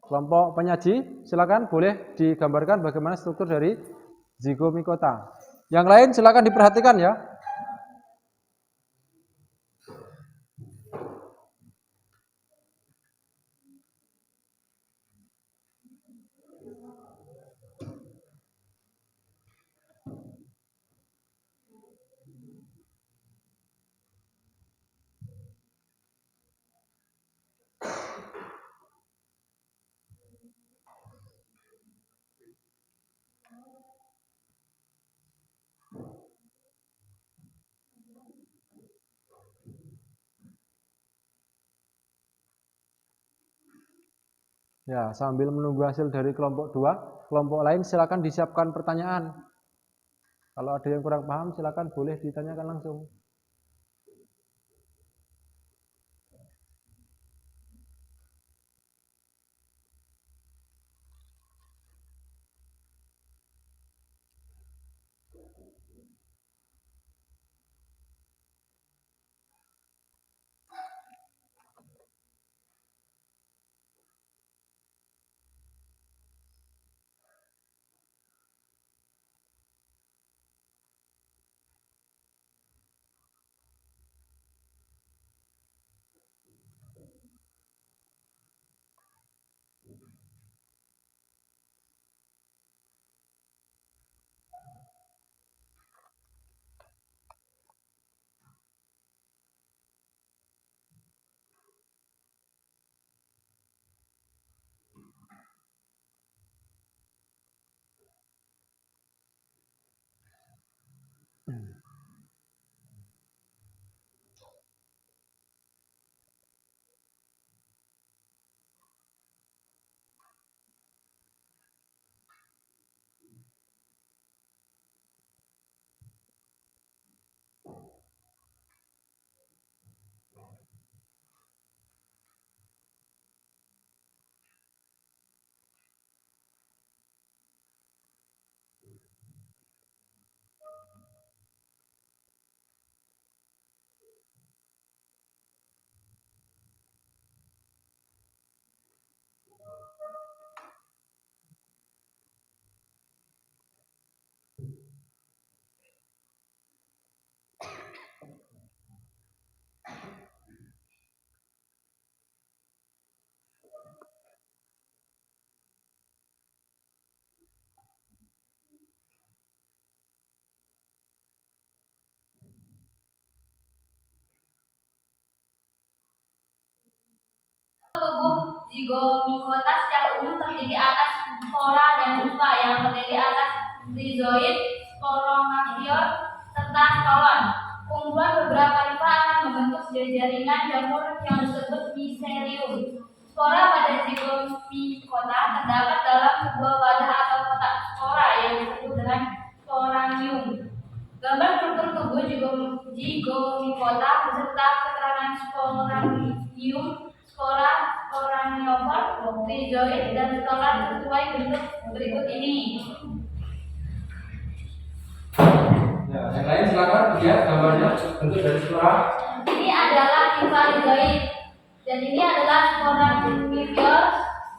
kelompok penyaji, silakan boleh digambarkan bagaimana struktur dari zigomikota. Yang lain silakan diperhatikan ya. Ya, sambil menunggu hasil dari kelompok 2, kelompok lain silakan disiapkan pertanyaan. Kalau ada yang kurang paham, silakan boleh ditanyakan langsung. Tubuh zigomikota secara umum terdiri atas spora dan pupa yang terdiri atas rizoid, sporomasior, serta stolon. Kumpulan beberapa hifa akan membentuk jaringan jamur yang disebut miselium. Spora pada zigomikota terdapat dalam sebuah wadah atau kotak spora yang disebut dengan sporanium. Gambar struktur tubuh zigomikota beserta keterangan sporanium, spora, sporangiopor, rizoid, dan stolon sesuai bentuk berikut ini. Ya, yang lain silakan lihat gambarnya bentuk dari spora. Ini adalah hifa rizoid, dan ini adalah sporamifior,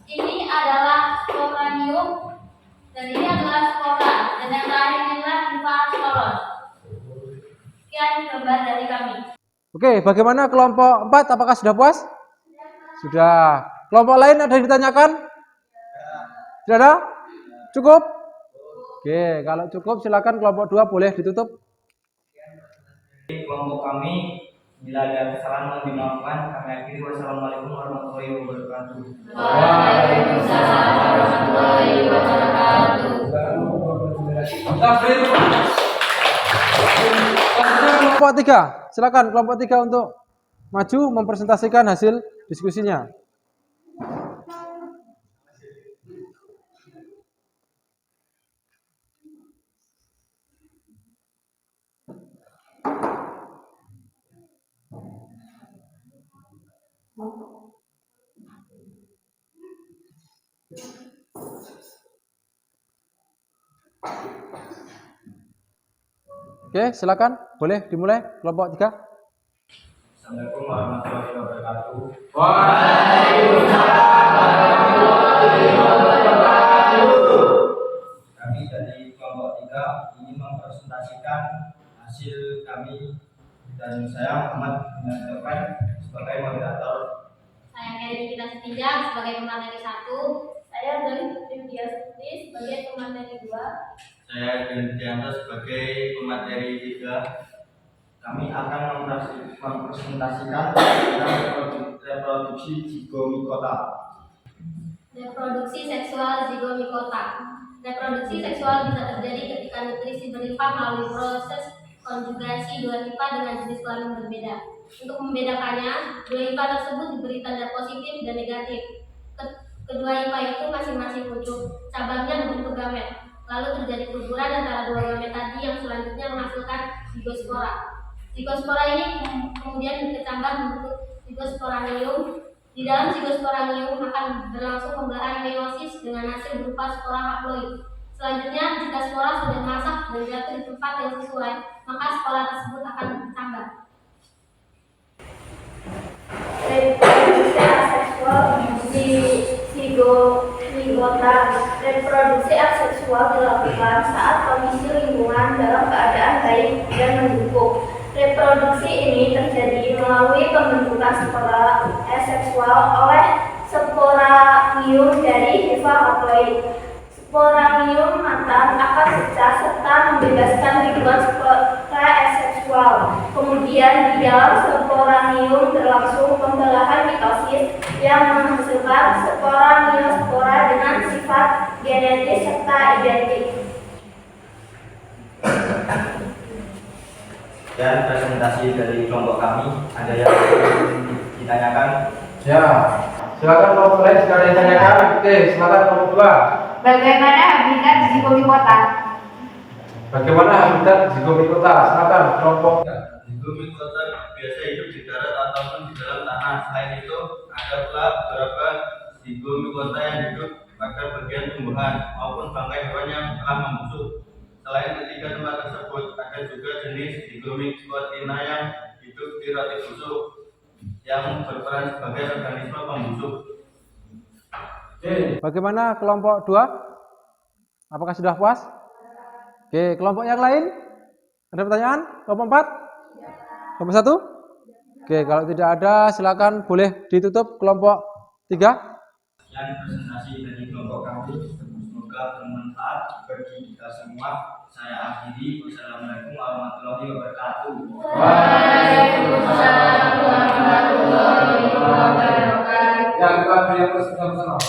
ini adalah sporanium, dan ini adalah spora, dan yang terakhir inilah hifa stolon. Sekian gambar dari kami. Oke, bagaimana kelompok 4? Apakah sudah puas? Sudah. Kelompok lain ada yang ditanyakan? Sudah ada? Cukup? Oke, kalau cukup silakan kelompok 2 boleh ditutup. Kelompok kami, bila ada kesalahan mohon dimaafkan. Kami akhiri. Wassalamualaikum warahmatullahi wabarakatuh. Waalaikumsalam warahmatullahi wabarakatuh. Kelompok 3, silakan kelompok 3 untuk maju mempresentasikan hasil diskusinya. Oke, silakan. Boleh dimulai kelompok 3. Assalamualaikum warahmatullahi wabarakatuh. Kami dari kelompok 3 ingin mempresentasikan hasil kami dan saya Muhammad bin Taufik sebagai moderator. Saya Keri Kita Setijak sebagai pemateri 1. Saya dari Putri Dia Sukti sebagai pemateri 2. Saya Gendianto sebagai pemateri 3. Kami akan mempresentasikan tentang reproduksi zigomikota. Reproduksi seksual zigomikota. Reproduksi seksual bisa terjadi ketika nutrisi berlimpah melalui proses konjugasi dua hifa dengan jenis kelamin berbeda. Untuk membedakannya, dua hifa tersebut diberi tanda positif dan negatif. Kedua hifa itu masing-masing muncul cabangnya membentuk gamet. Lalu terjadi guguran antara dua gamet tadi yang selanjutnya menghasilkan zigospora. Zigospora ini kemudian dikecambah membentuk zigosporangium. Di dalam zigosporangium akan berlangsung pembelahan meiosis dengan hasil berupa spora haploid. Selanjutnya, jika spora sudah masak dan jatuh di tempat yang sesuai, maka spora tersebut akan bertambah. Reproduksi aseksual zigomikota. Reproduksi aseksual dilakukan saat kondisi lingkungan dalam keadaan baik dan mendukung. Reproduksi ini terjadi melalui pembentukan spora aseksual oleh sporangium dari hifa haploid. Sporangium matang akan pecah serta membebaskan ribuan spora aseksual. Kemudian di dalam sporangium berlangsung pembelahan mitosis yang menghasilkan spora miospora dengan sifat genetis serta identik. Dan presentasi dari kelompok kami ada yang ditanyakan. Ya, silakan kelompok lain jika ada yang ditanyakan. Oke, silakan kelompok 2. Bagaimana habitat zigomikota? Bagaimana habitat zigomikota? Silakan kelompok. Zigomikota biasa hidup di darat ataupun di dalam tanah. Selain itu, ada pula beberapa zigomikota yang hidup pada bagian tumbuhan maupun bangkai hewan yang telah membusuk. Selain ketiga tempat tersebut, ada juga jenis zigomikotina yang hidup di roti busuk yang berperan sebagai organisme pembusuk. Bagaimana kelompok 2? Apakah sudah puas? Oke, kelompok yang lain? Ada pertanyaan? Kelompok 4? Kelompok 1? Oke, kalau tidak ada silakan boleh ditutup kelompok 3. Yang presentasi dari kelompok kami semoga bermanfaat bagi kita semua. Saya akhiri. Wassalamualaikum warahmatullahi wabarakatuh. Waalaikumsalam warahmatullahi wabarakatuh. Ya, kita beri yang bersama-sama.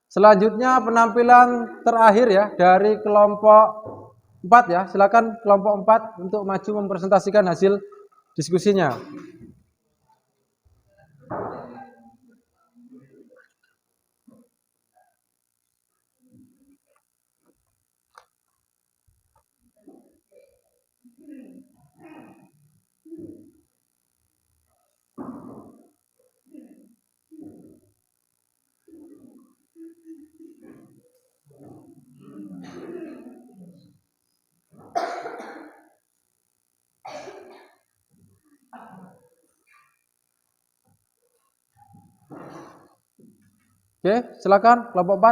Selanjutnya penampilan terakhir ya dari kelompok 4 ya. Silakan kelompok 4 untuk maju mempresentasikan hasil diskusinya. Oke, silakan kelompok 4.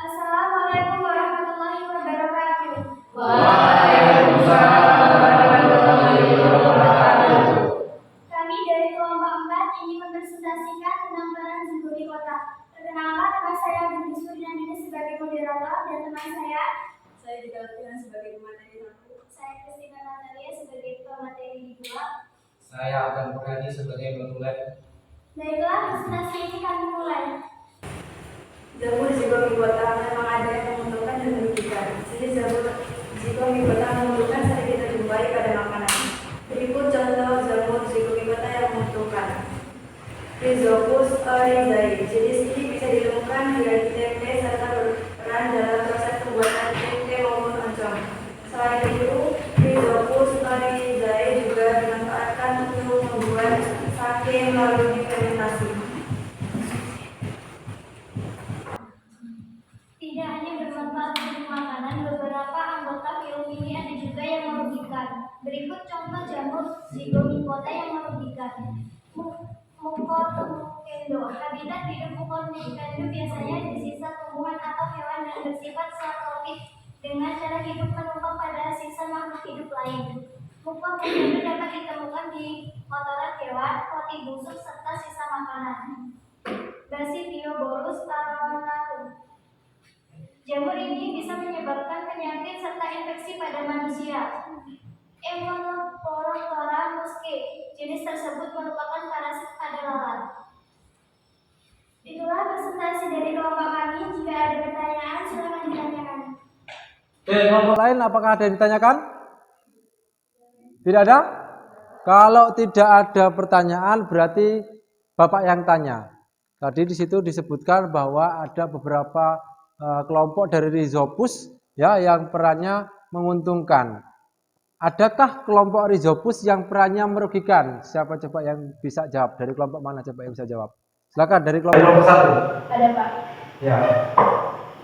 Assalamualaikum warahmatullahi wabarakatuh. Waalaikumsalam warahmatullahi wabarakatuh. Kami dari kelompok 4 ingin mempresentasikan tentang peran zigomikota. Perkenalkan, nama saya Budi Suryandini sebagai moderator dan teman saya juga Alfian sebagai pemateri 1. Saya Kristina Natalia sebagai pemateri 2. Saya akan Purhadi sebagai penulis. Baiklah, presentasi ini kami mulai. Jamur zigomikota memang ada yang menguntungkan dan merugikan. Jadi jamur zigomikota menguntungkan sering kita jumpai pada makanan. Berikut contoh jamur zigomikota yang menguntungkan. Rhizopus oryzae. Jenis ini bisa ditemukan di tempe serta berperan dalam proses pembuatan tempe maupun oncom. Selain itu, Rhizopus oryzae juga dimanfaatkan untuk membuat sake melalui fermentasi. tempat duduk makanan beberapa anggota film ini ada juga yang merugikan. Berikut contoh jamur zigomicota yang merugikan. Mucormycendo. Habitat hidup Mucormycendo biasanya bersisa tumbuhan atau hewan yang bersifat saprofit dengan cara hidup menumpang pada sisa makhluk hidup lain. Mucormycendo dapat ditemukan di kotoran hewan, roti busuk, serta sisa makanan. Basidiobulus taronatum. Jamur ini bisa menyebabkan penyakit serta infeksi pada manusia. Ephemerophora muscae. Jenis tersebut merupakan parasit pada lalat. Itulah presentasi dari kelompok kami. Jika ada pertanyaan, silakan ditanyakan. Oke, kelompok lain apakah ada yang ditanyakan? Tidak ada? Kalau tidak ada pertanyaan berarti Bapak yang tanya. Tadi di situ disebutkan bahwa ada beberapa kelompok dari Rhizopus ya yang perannya menguntungkan. Adakah kelompok Rhizopus yang perannya merugikan? Siapa coba yang bisa jawab? Dari kelompok mana coba yang bisa jawab? Silakan dari kelompok 1. Ada Pak. Ya.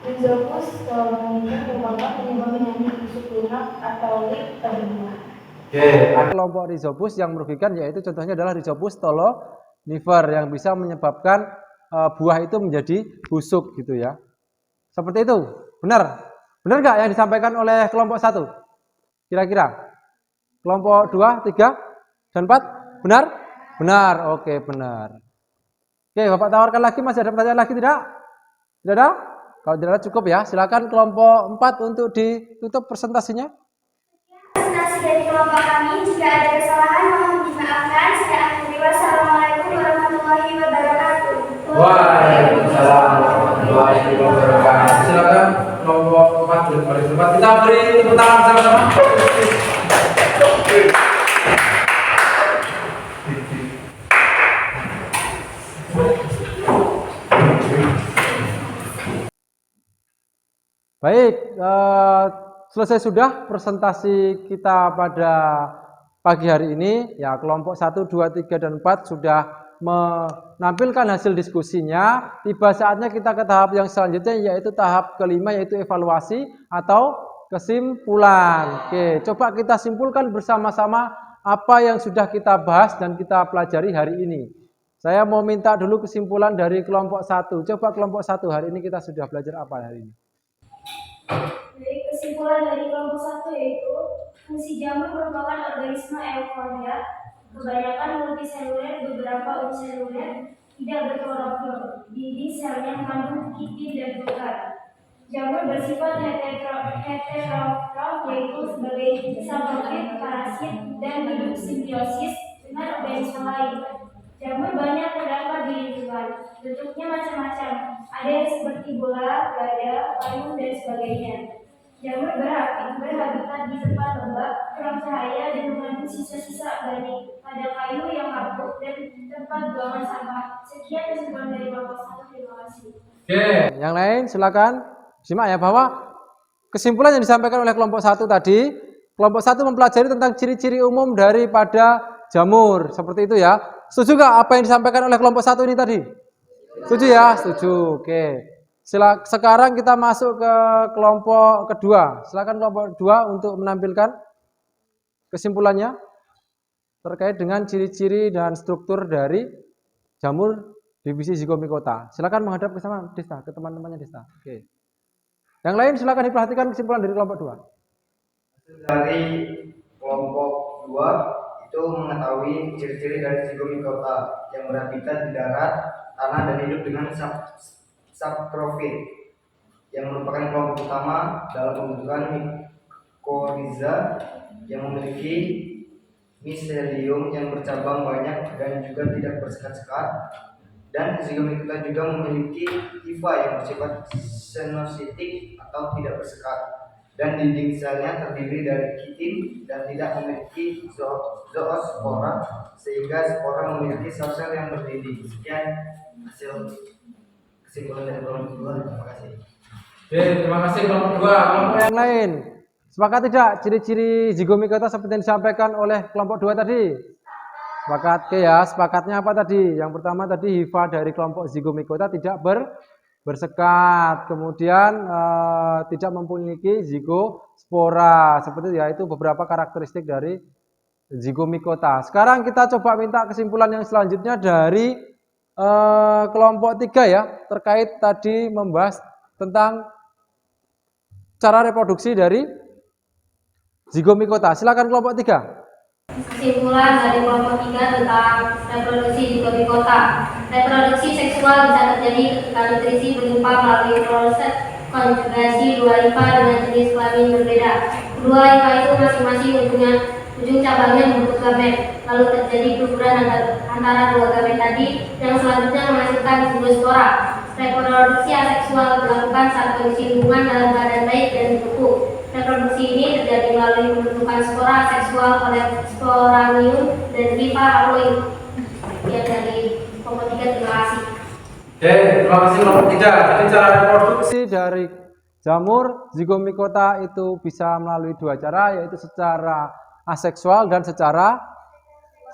Rhizopus mungkin merupakan penyebab penyakit busuk lunak atau leak pada bunga. Oke, kelompok Rhizopus yang merugikan yaitu contohnya adalah Rhizopus stolonifer yang bisa menyebabkan buah itu menjadi busuk gitu ya. Seperti itu. Benar? Benar nggak yang disampaikan oleh kelompok 1? Kira-kira? Kelompok 2, 3, dan 4? Benar? Benar. Oke, benar. Oke, Bapak tawarkan lagi, masih ada pertanyaan lagi tidak? Tidak ada? Kalau tidak ada cukup ya. Silakan kelompok 4 untuk ditutup presentasinya. Presentasi dari kelompok kami. Jika ada kesalahan mohon dimaafkan. Saya akhiri. Wassalamualaikum warahmatullahi wabarakatuh. Waalaikumsalam warahmatullahi wabarakatuh. Silakan kelompok 4 dan paling depan. Kita beri tepuk tangan sama-sama. Baik, selesai sudah presentasi kita pada pagi hari ini. Ya, kelompok 1, 2, 3, dan 4 sudah menampilkan hasil diskusinya. Tiba saatnya kita ke tahap yang selanjutnya, yaitu tahap kelima, yaitu evaluasi atau kesimpulan. Oke, coba kita simpulkan bersama-sama apa yang sudah kita bahas dan kita pelajari hari ini. Saya mau minta dulu kesimpulan dari kelompok 1. Coba kelompok 1, hari ini kita sudah belajar apa hari ini? Jadi kesimpulan dari kelompok 1 yaitu fungsi jamur merupakan organisme eukarya, kebanyakan multiseluler, beberapa uniseluler, tidak berklorofil. Di selnya mengandung kitin dan glukar. Jamur bersifat heterotrof yaitu sebagai saprofit, parasit, dan hidup simbiosis dengan organisme lain. Jamur banyak terdapat di lingkungan, bentuknya macam-macam. Ada yang seperti bola, gada, payung, dan sebagainya. Jamur berhabitat di tempat lembab, kurang cahaya, dan mengandung sisa-sisa organik pada kayu yang kaku dan tempat buangan sampah. Sekian kesimpulan dari kelompok 1. Terima kasih. Oke, yang lain silakan simak ya, bahwa kesimpulan yang disampaikan oleh kelompok 1 tadi, kelompok 1 mempelajari tentang ciri-ciri umum daripada jamur. Seperti itu ya. Setuju nggak apa yang disampaikan oleh kelompok 1 ini tadi? Setuju ya? Setuju. Oke. Sekarang kita masuk ke kelompok kedua. Silakan kelompok 2 untuk menampilkan kesimpulannya terkait dengan ciri-ciri dan struktur dari jamur divisi Zygomicota. Silakan menghadap ke sana, Desta, ke teman-temannya Desta. Oke. Yang lain silakan diperhatikan kesimpulan dari kelompok 2. Dari kelompok 2 itu mengetahui ciri-ciri dari Zygomicota yang berhabitat di darat, tanah, dan hidup dengan saprofit yang merupakan kelompok utama dalam pembentukan mycorrhiza yang memiliki miselium yang bercabang banyak dan juga tidak bersekat-sekat. Dan Zygomicota juga memiliki hifa yang bersifat senositik atau tidak bersekat. Dan dinding selnya terdiri dari kitin dan tidak memiliki zoospora, sehingga spora memiliki sel-sel yang berdinding. Sekian hasil kesimpulan dari kelompok 2. Terima kasih. Oke, terima kasih kelompok 2. Kelompok Yang lain, sepakat tidak ciri-ciri Zygomicota seperti yang disampaikan oleh kelompok 2 tadi? Sepakat. Oke ya, sepakatnya apa tadi? Yang pertama tadi hifa dari kelompok Zygomicota tidak bersekat, kemudian tidak memiliki zigospora. Seperti itu, yaitu beberapa karakteristik dari zigomikota. Sekarang kita coba minta kesimpulan yang selanjutnya dari kelompok 3 ya, terkait tadi membahas tentang cara reproduksi dari zigomikota. Silakan kelompok 3. Kesimpulan dari kelompok 3 tentang reproduksi zigomikota. Reproduksi seksual bisa terjadi ketika nutrisi berlimpah melalui proses konjugasi dua hifa dengan jenis kelamin berbeda. Kedua hifa itu masing-masing ujung cabangnya membentuk gamet, lalu terjadi guguran antara dua gamet tadi yang selanjutnya menghasilkan zigospora. Reproduksi aseksual dilakukan saat kondisi hubungan dalam keadaan baik dan cukup. Reproduksi ini terjadi melalui pembentukan spora seksual oleh sporamium dan hifa haploid. Ya, dari kelompok 3, terima kasih. Oke, terima kasih kelompok 3. Jadi cara reproduksi Dari jamur zigomikota itu bisa melalui dua cara, yaitu secara aseksual dan secara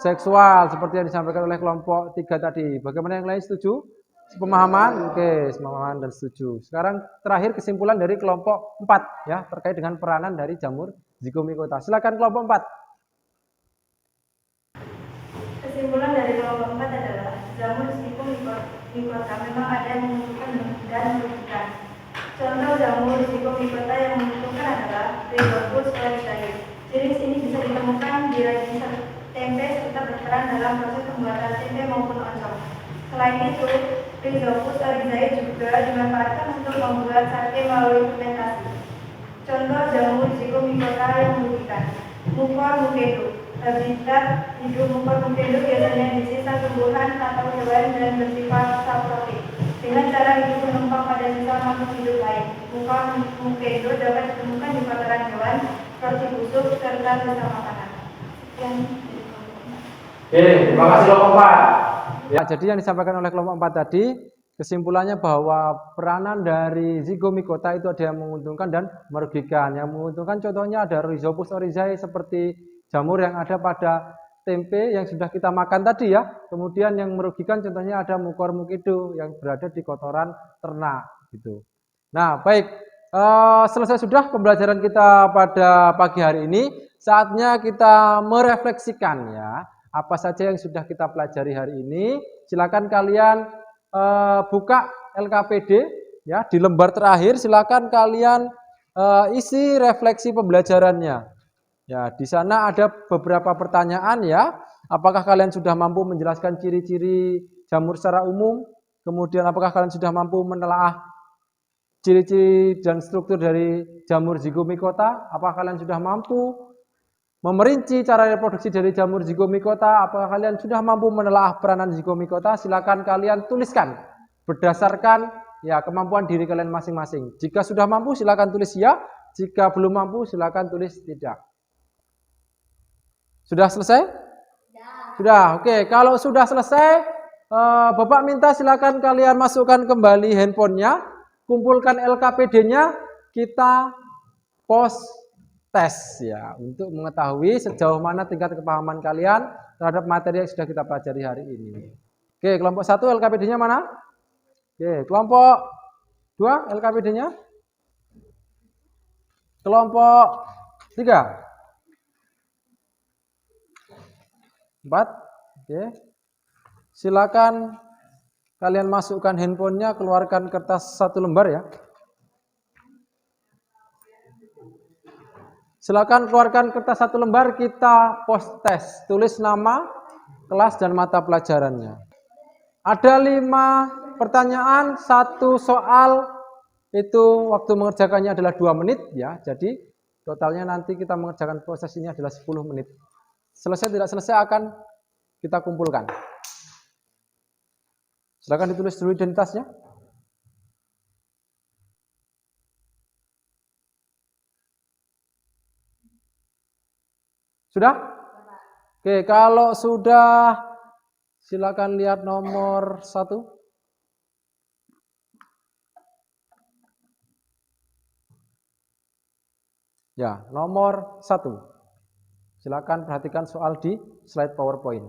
seksual, seperti yang disampaikan oleh kelompok 3 tadi. Bagaimana yang lain, setuju? Pemahaman? Oke, pemahaman dan setuju. Sekarang terakhir kesimpulan dari kelompok 4 ya, terkait dengan peranan dari jamur zigomikota. Silakan kelompok 4. Kesimpulan dari kelompok 4 adalah jamur zigomikota memang ada yang menguntungkan dan merugikan. Contoh jamur zigomikota yang menguntungkan adalah Rhizopus oryzae. Jenis ini bisa ditemukan di rajin tempe serta berperan dalam proses pembuatan tempe maupun oncom. Selain itu, Rhizopus oryzae juga dimanfaatkan untuk membuat sake melalui fermentasi. Contoh jamur zigomikota yang merugikan. Mukor mukedo. Habitat hidup mukor mukedo biasanya di sisa tumbuhan atau hewan dan bersifat saprotik. Dengan cara hidup menumpang pada sisa makhluk hidup lain. Mukor mukedo dapat ditemukan di kotoran hewan, roti busuk, serta sisa makanan. Oke, terima kasih kelompok 4. Ya, jadi yang disampaikan oleh kelompok 4 tadi, kesimpulannya bahwa peranan dari zigomikota itu ada yang menguntungkan dan merugikan. Yang menguntungkan contohnya ada Rhizopus oryzae seperti jamur yang ada pada tempe yang sudah kita makan tadi ya. Kemudian yang merugikan contohnya ada Mukor mukedo yang berada di kotoran ternak gitu. Nah, baik, selesai sudah pembelajaran kita pada pagi hari ini. Saatnya kita merefleksikan ya, apa saja yang sudah kita pelajari hari ini. Silakan kalian buka LKPD ya, di lembar terakhir silakan kalian isi refleksi pembelajarannya. Ya, di sana ada beberapa pertanyaan ya. Apakah kalian sudah mampu menjelaskan ciri-ciri jamur secara umum? Kemudian apakah kalian sudah mampu menelaah ciri-ciri dan struktur dari jamur zigomikota? Apakah kalian sudah mampu memerinci cara reproduksi dari jamur zigomikota? Apakah kalian sudah mampu menelaah peranan zigomikota? Silakan kalian tuliskan berdasarkan ya kemampuan diri kalian masing-masing. Jika sudah mampu silakan tulis ya, jika belum mampu silakan tulis tidak. Sudah selesai? Sudah. Oke, kalau sudah selesai, Bapak minta silakan kalian masukkan kembali handphonenya, kumpulkan LKPD-nya, kita post tes ya untuk mengetahui sejauh mana tingkat kepahaman kalian terhadap materi yang sudah kita pelajari hari ini. Oke, kelompok 1 LKPD-nya mana? Oke, kelompok 2 LKPD-nya? Kelompok 3? 4? Oke. Silakan kalian masukkan handphonenya, keluarkan kertas 1 lembar ya. Silakan keluarkan kertas 1 lembar, kita post tes. Tulis nama, kelas, dan mata pelajarannya. Ada 5 pertanyaan, 1 soal, itu waktu mengerjakannya adalah 2 menit ya. Jadi totalnya nanti kita mengerjakan proses ini adalah 10 menit. Selesai tidak selesai akan kita kumpulkan. Silakan ditulis dulu identitasnya. Sudah? Oke, kalau sudah silakan lihat nomor 1. Ya, nomor 1. Silakan perhatikan soal di slide PowerPoint.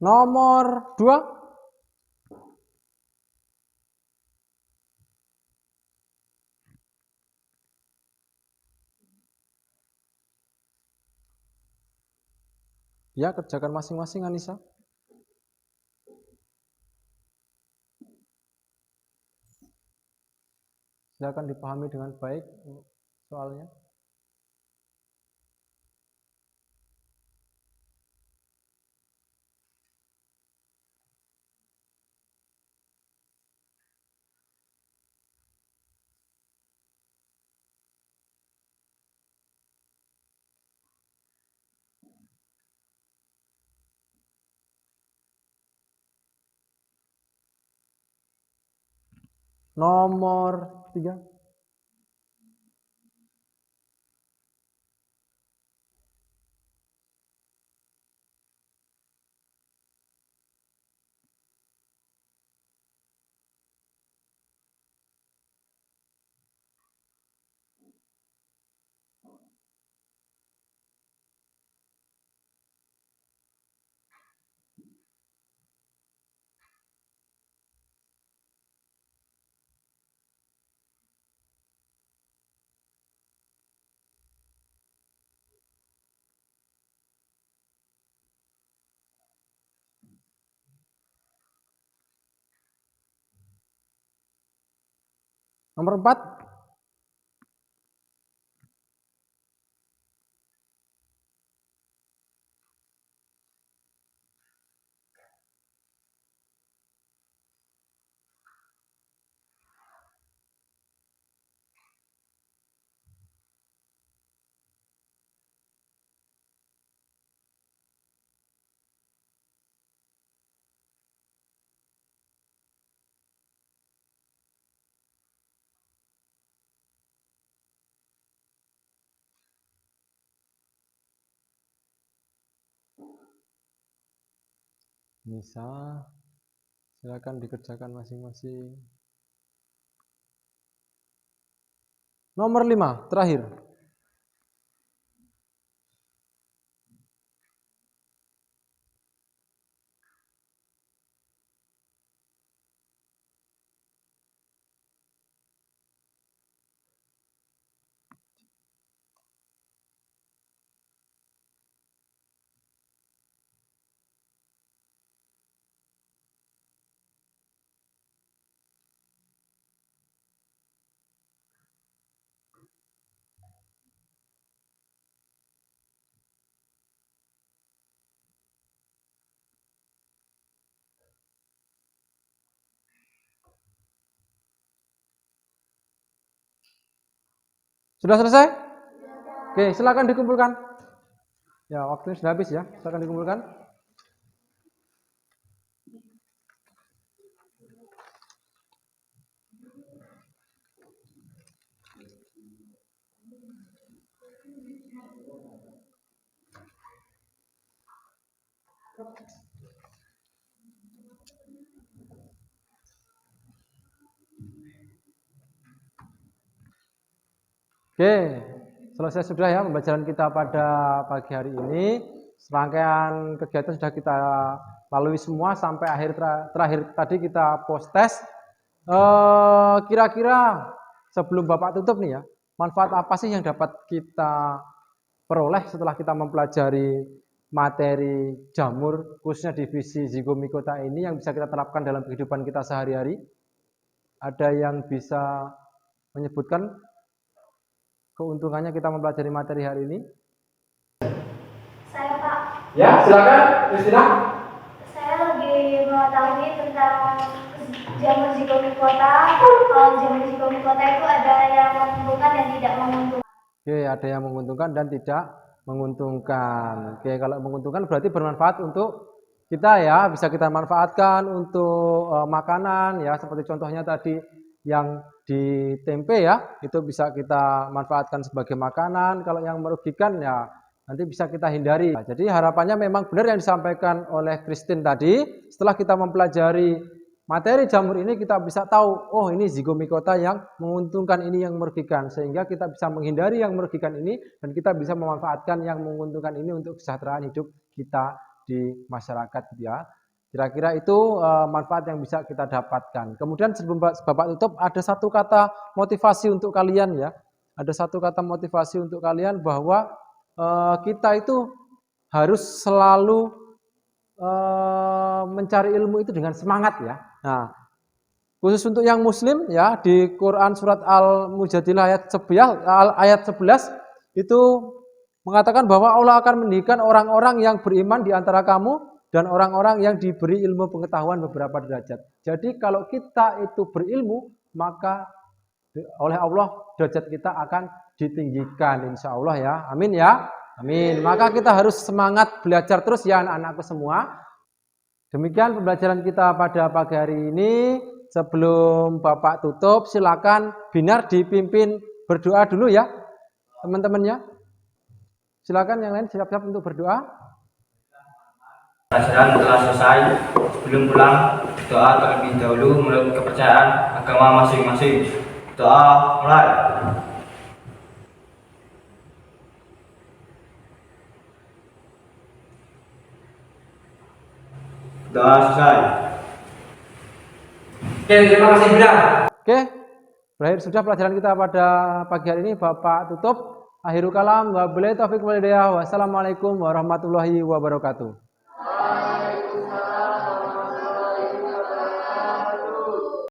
Nomor 2. Ya, kerjakan masing-masing Anissa. Silakan dipahami dengan baik soalnya. Nomor 3. Nomor 4. Bisa. Silakan dikerjakan masing-masing. Nomor 5, terakhir. Sudah selesai? Oke, silakan dikumpulkan. Ya, waktunya sudah habis ya. Silakan dikumpulkan. Oke, selesai sudah ya pembelajaran kita pada pagi hari ini. Serangkaian kegiatan sudah kita lalui semua sampai terakhir tadi kita post test. Kira-kira sebelum Bapak tutup nih ya, manfaat apa sih yang dapat kita peroleh setelah kita mempelajari materi jamur khususnya divisi zygomicota ini yang bisa kita terapkan dalam kehidupan kita sehari-hari? Ada yang bisa menyebutkan keuntungannya kita mempelajari materi hari ini? Saya Pak, Ya, silakan, Kristina. saya lebih mengetahui tentang jamur zygomicota. Kalau jamur zygomicota itu ada yang menguntungkan dan tidak menguntungkan. Oke, ada yang menguntungkan dan tidak menguntungkan. Oke, kalau menguntungkan berarti bermanfaat untuk kita ya, bisa kita manfaatkan untuk makanan ya, seperti contohnya tadi yang di tempe ya, itu bisa kita manfaatkan sebagai makanan. Kalau yang merugikan ya nanti bisa kita hindari. Nah, jadi harapannya memang benar yang disampaikan oleh Christine tadi. Setelah kita mempelajari materi jamur ini kita bisa tahu, oh ini zygomicota yang menguntungkan, ini yang merugikan. Sehingga kita bisa menghindari yang merugikan ini dan kita bisa memanfaatkan yang menguntungkan ini untuk kesejahteraan hidup kita di masyarakat gitu ya. Kira-kira itu manfaat yang bisa kita dapatkan. Kemudian sebelum Bapak tutup, ada satu kata motivasi untuk kalian ya. Ada satu kata motivasi untuk kalian bahwa kita itu harus selalu mencari ilmu itu dengan semangat ya. Nah, khusus untuk yang muslim ya, di Quran surat Al-Mujadilah ayat 11 itu mengatakan bahwa Allah akan mendirikan orang-orang yang beriman di antara kamu dan orang-orang yang diberi ilmu pengetahuan beberapa derajat. Jadi kalau kita itu berilmu, maka oleh Allah derajat kita akan ditinggikan insya Allah ya. Amin ya. Amin. Maka kita harus semangat belajar terus ya anak-anakku semua. Demikian pembelajaran kita pada pagi hari ini. Sebelum Bapak tutup, silakan Binar dipimpin berdoa dulu ya, teman-temannya. Silakan yang lain siap-siap untuk berdoa. Pelajaran telah selesai. Sebelum pulang, doa terlebih dahulu menurut kepercayaan agama masing-masing. Doa mulai. Doa selesai. Oke, terima kasih Binar. Oke, berakhir sudah pelajaran kita pada pagi hari ini. Bapak tutup. Akhirul kalam, wabillahi taufiq wal hidayah. Wassalamualaikum warahmatullahi wabarakatuh.